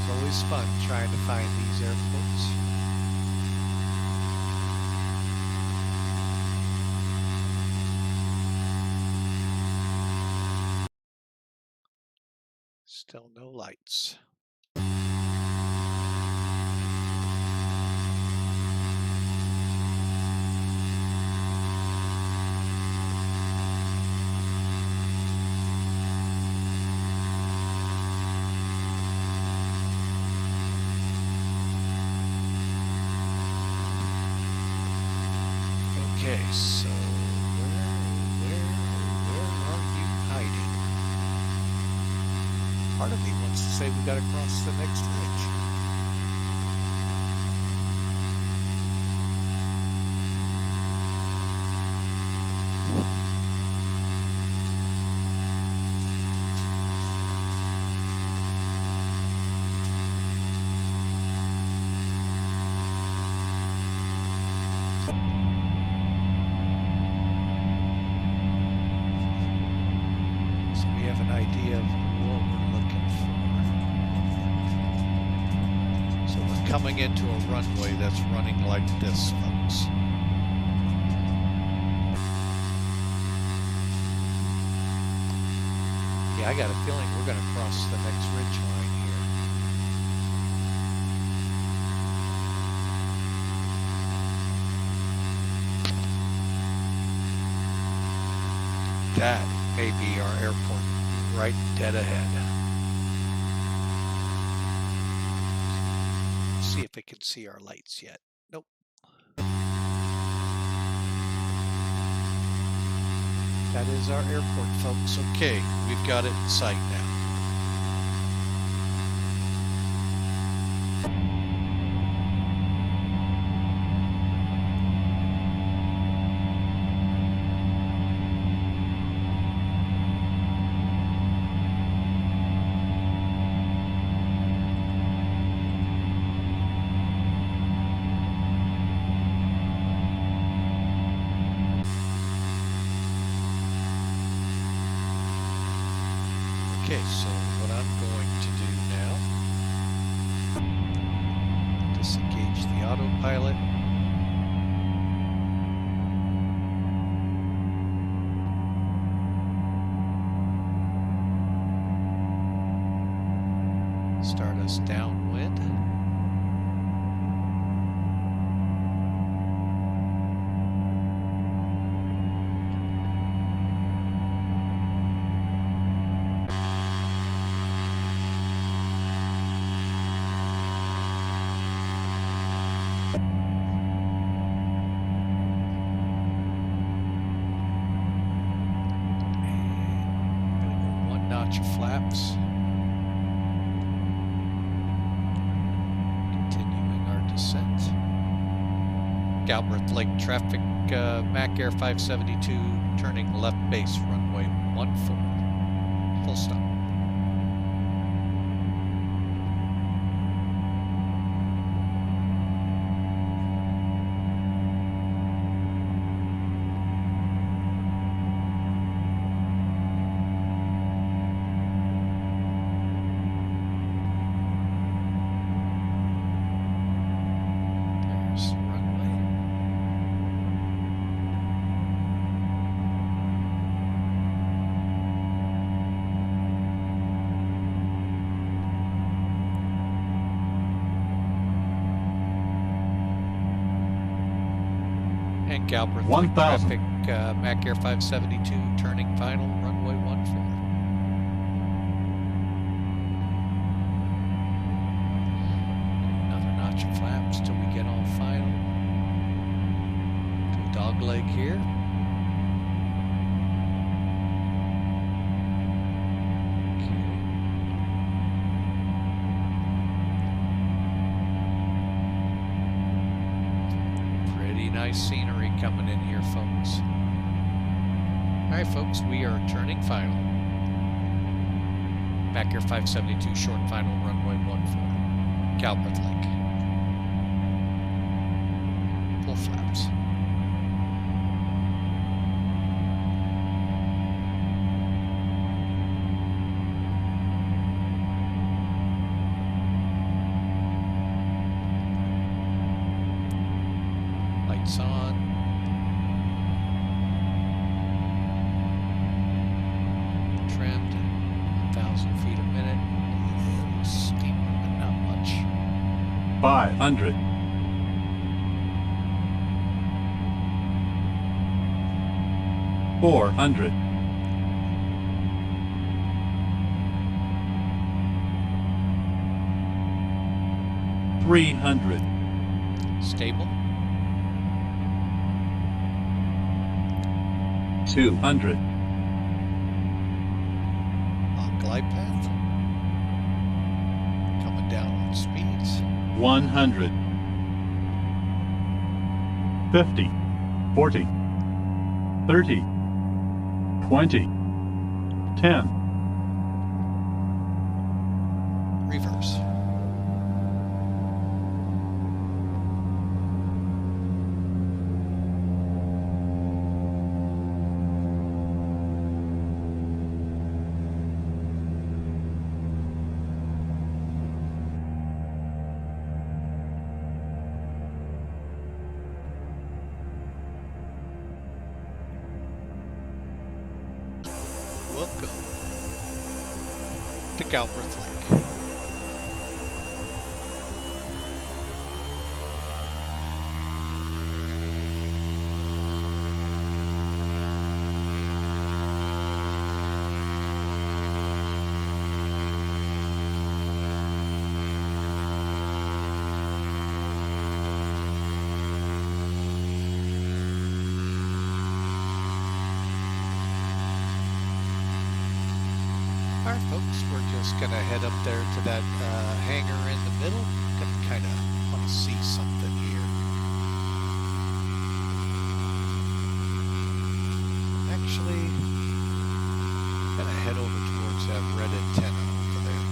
Always fun trying to find these airports. Still no lights. Okay, so where are you hiding? Part of me wants to say we got to cross the next ridge. Idea of what we're looking for. So we're coming into a runway that's running like this, folks. Yeah, I got a feeling we're going to cross the next ridge line here. That may be our airport. Right dead ahead. Let's see if they can see our lights yet. Nope. That is our airport, folks. Okay, we've got it in sight now. Okay, so what I'm going to do now, disengage the autopilot. Start us downwind. Your flaps. Continuing our descent. Galbraith Lake traffic, Mac Air 572, turning left base, runway 14. Full stop. Galbraith 1,000. traffic, Mac Air 572, turning final, runway 14. Another notch of flaps till we get all final. To a dog leg here. Nice scenery coming in here, folks. Alright, folks, we are turning final. Mac Air 572, short final, runway 14. Galbraith Lake. Full flaps. Lights on. Trimmed. 1,000 feet a minute. A little steep, but not much. 500. 400. 300. Stable. 200. On glide path. Coming down on speeds. 100. 50. 40. 30. 20. 10. Reverse. Welcome to Galbraith Lake. Alright, folks, we're just going to head up there to that hangar in the middle. Gonna kind of want to see something here. Actually, going to head over towards that red antenna over there.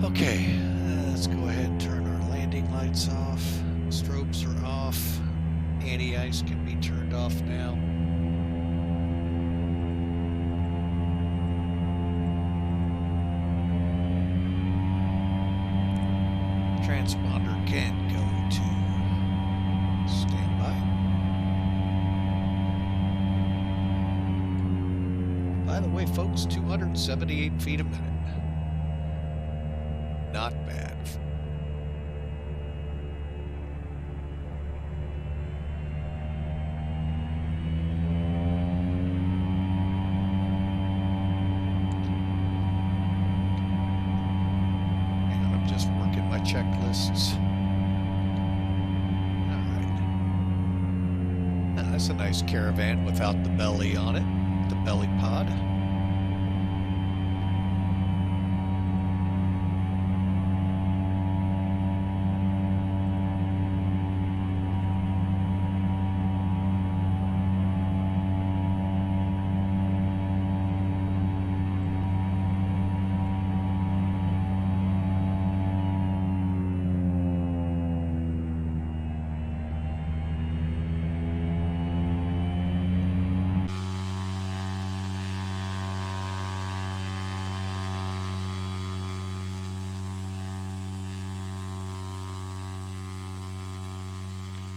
Okay, let's go ahead and turn our landing lights off. Strobes are off. Anti-ice can be turned off now. Transponder can go to standby. By the way, folks, 278 feet a minute. Not bad. Hang on, I'm just working my checklists. Alright. Now, that's a nice Caravan without the belly on it, the belly pod.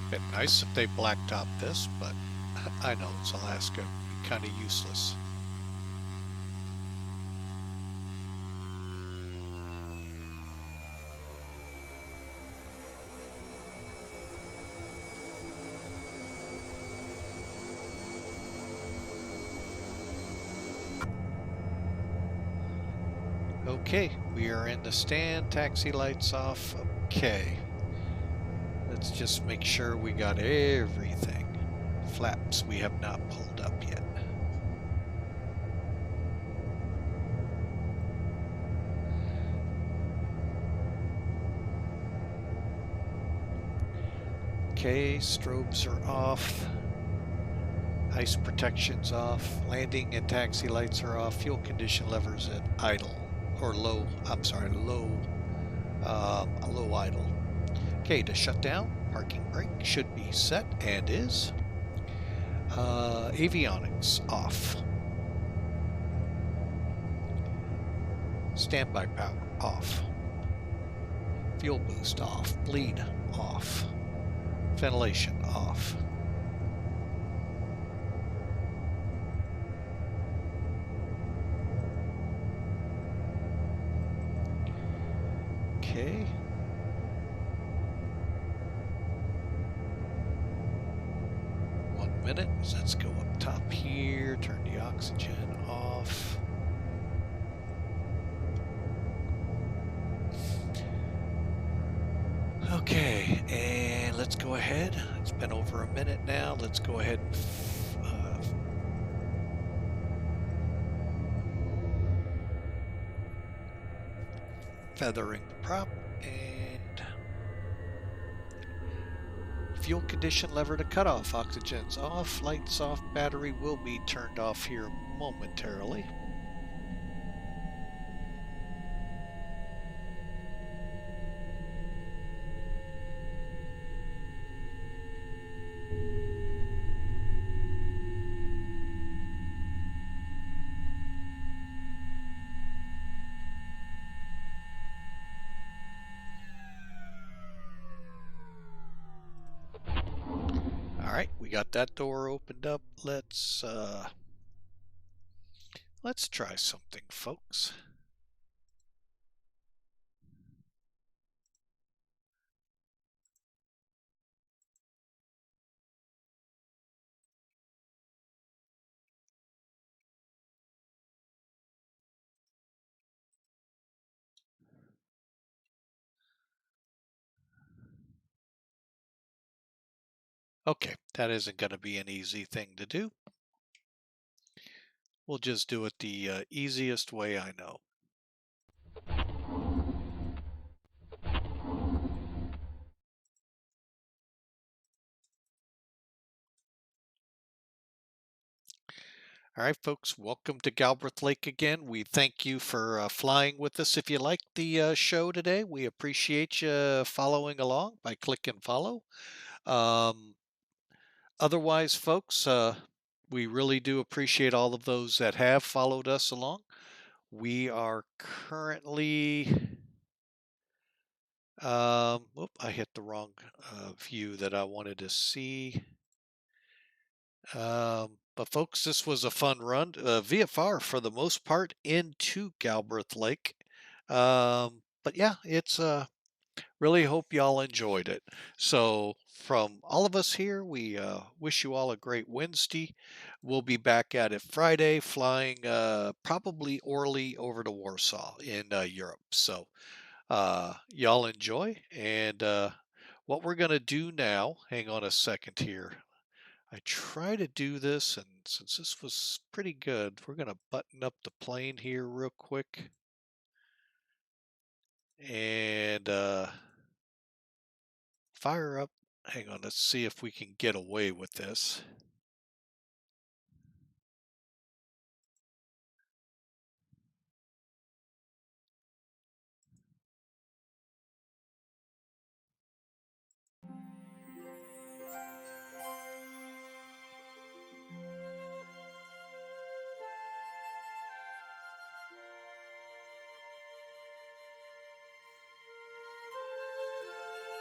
Bit nice if they blacktop this, but I know it's Alaska, kind of useless. Okay, we are in the stand, taxi lights off. Okay, let's just make sure we got everything. Flaps we have not pulled up yet. Okay, strobes are off. Ice protection's off. Landing and taxi lights are off. Fuel condition levers at idle. Or low, I'm sorry, low idle. Okay, to shut down, parking brake should be set and is. Avionics off. Standby power off. Fuel boost off. Bleed off. Ventilation off. Okay. Minute. So let's go up top here, turn the oxygen off. Okay, and let's go ahead. It's been over a minute now. Let's go ahead and feathering the prop and fuel condition lever to cut off. Oxygen's off, lights off, battery will be turned off here momentarily. Alright, we got that door opened up. Let's try something, folks. Okay, that isn't going to be an easy thing to do. We'll just do it the easiest way I know. All right, folks, welcome to Galbraith Lake again. We thank you for flying with us. If you liked the show today, we appreciate you following along by clicking follow. Otherwise, folks, we really do appreciate all of those that have followed us along. We are currently, I hit the wrong view that I wanted to see. But folks, this was a fun run. VFR for the most part into Galbraith Lake. But yeah, it's really hope y'all enjoyed it. So from all of us here, we wish you all a great Wednesday. We'll be back at it Friday, flying probably Orly over to Warsaw in Europe. So y'all enjoy. And what we're going to do now, hang on a second here. I try to do this, and since this was pretty good, we're going to button up the plane here real quick. And fire up. Hang on, let's see if we can get away with this.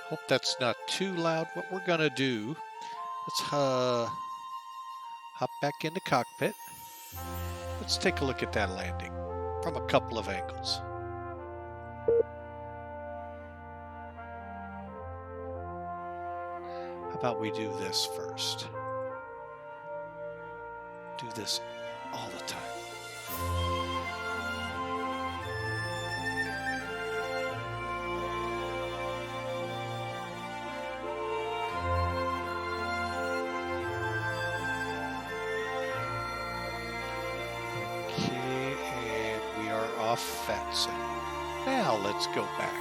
Hope that's not too loud. What we're gonna do, let's hop back into cockpit. Let's take a look at that landing from a couple of angles. How about we do this first? Do this all the time. Okay, and we are off VATSIM. Now let's go back.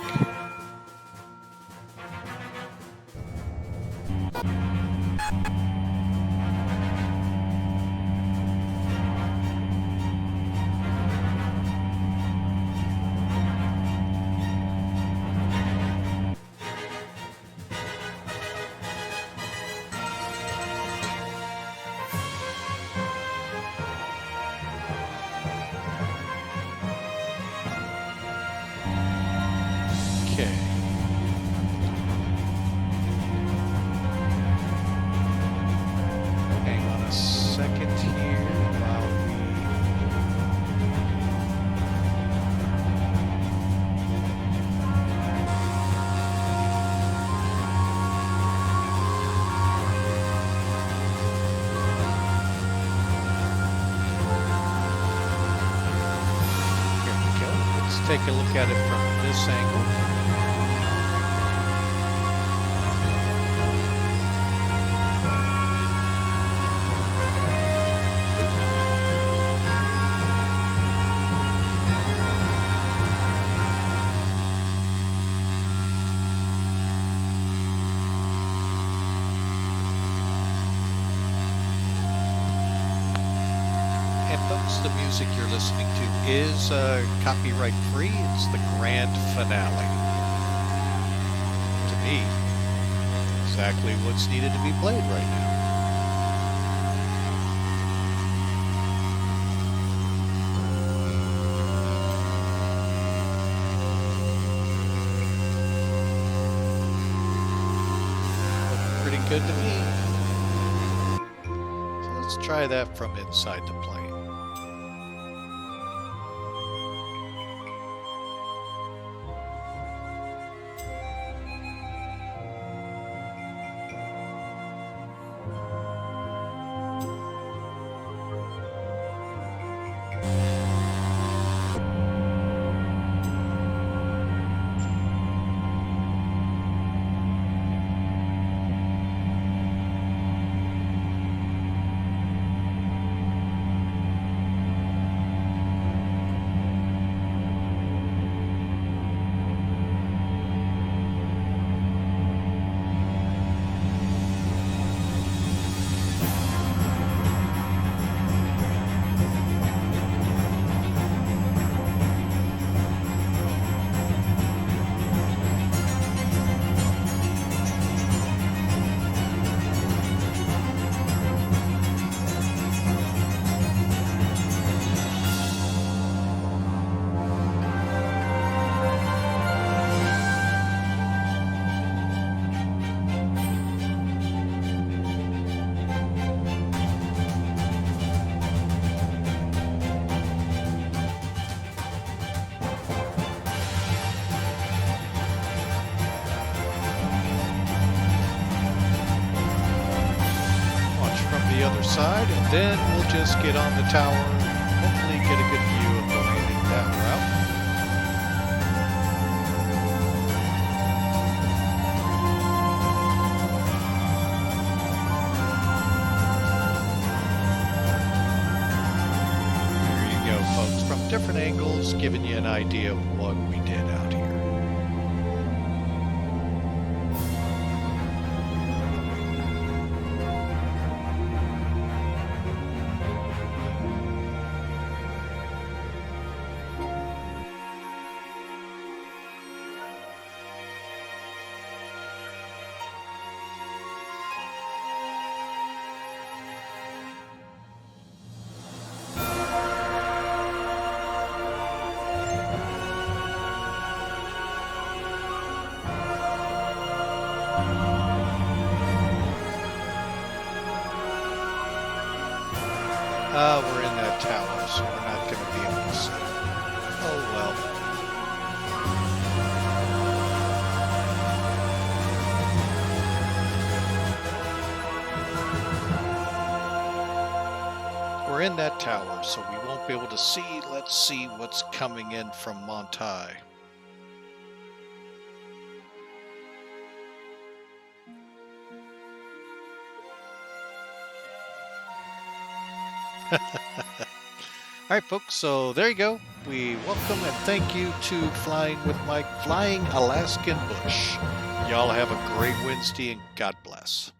Okay. Hang on a second here while here we go. Let's take a look at it from this angle. And folks, the music you're listening to is copyright free. It's the grand finale. To me, exactly what's needed to be played right now. Looking pretty good to me. So let's try that from inside the plane. Side, and then we'll just get on the tower and hopefully get a good view of the landing that route. There you go, folks, from different angles, giving you an idea of what we did out here. We're in that tower, so we're not going to be able to see. Oh well. We're in that tower, so we won't be able to see. Let's see what's coming in from Montai. All right, folks, so there you go. We welcome and thank you to Flying with Mike, Flying Alaskan Bush. Y'all have a great Wednesday and God bless.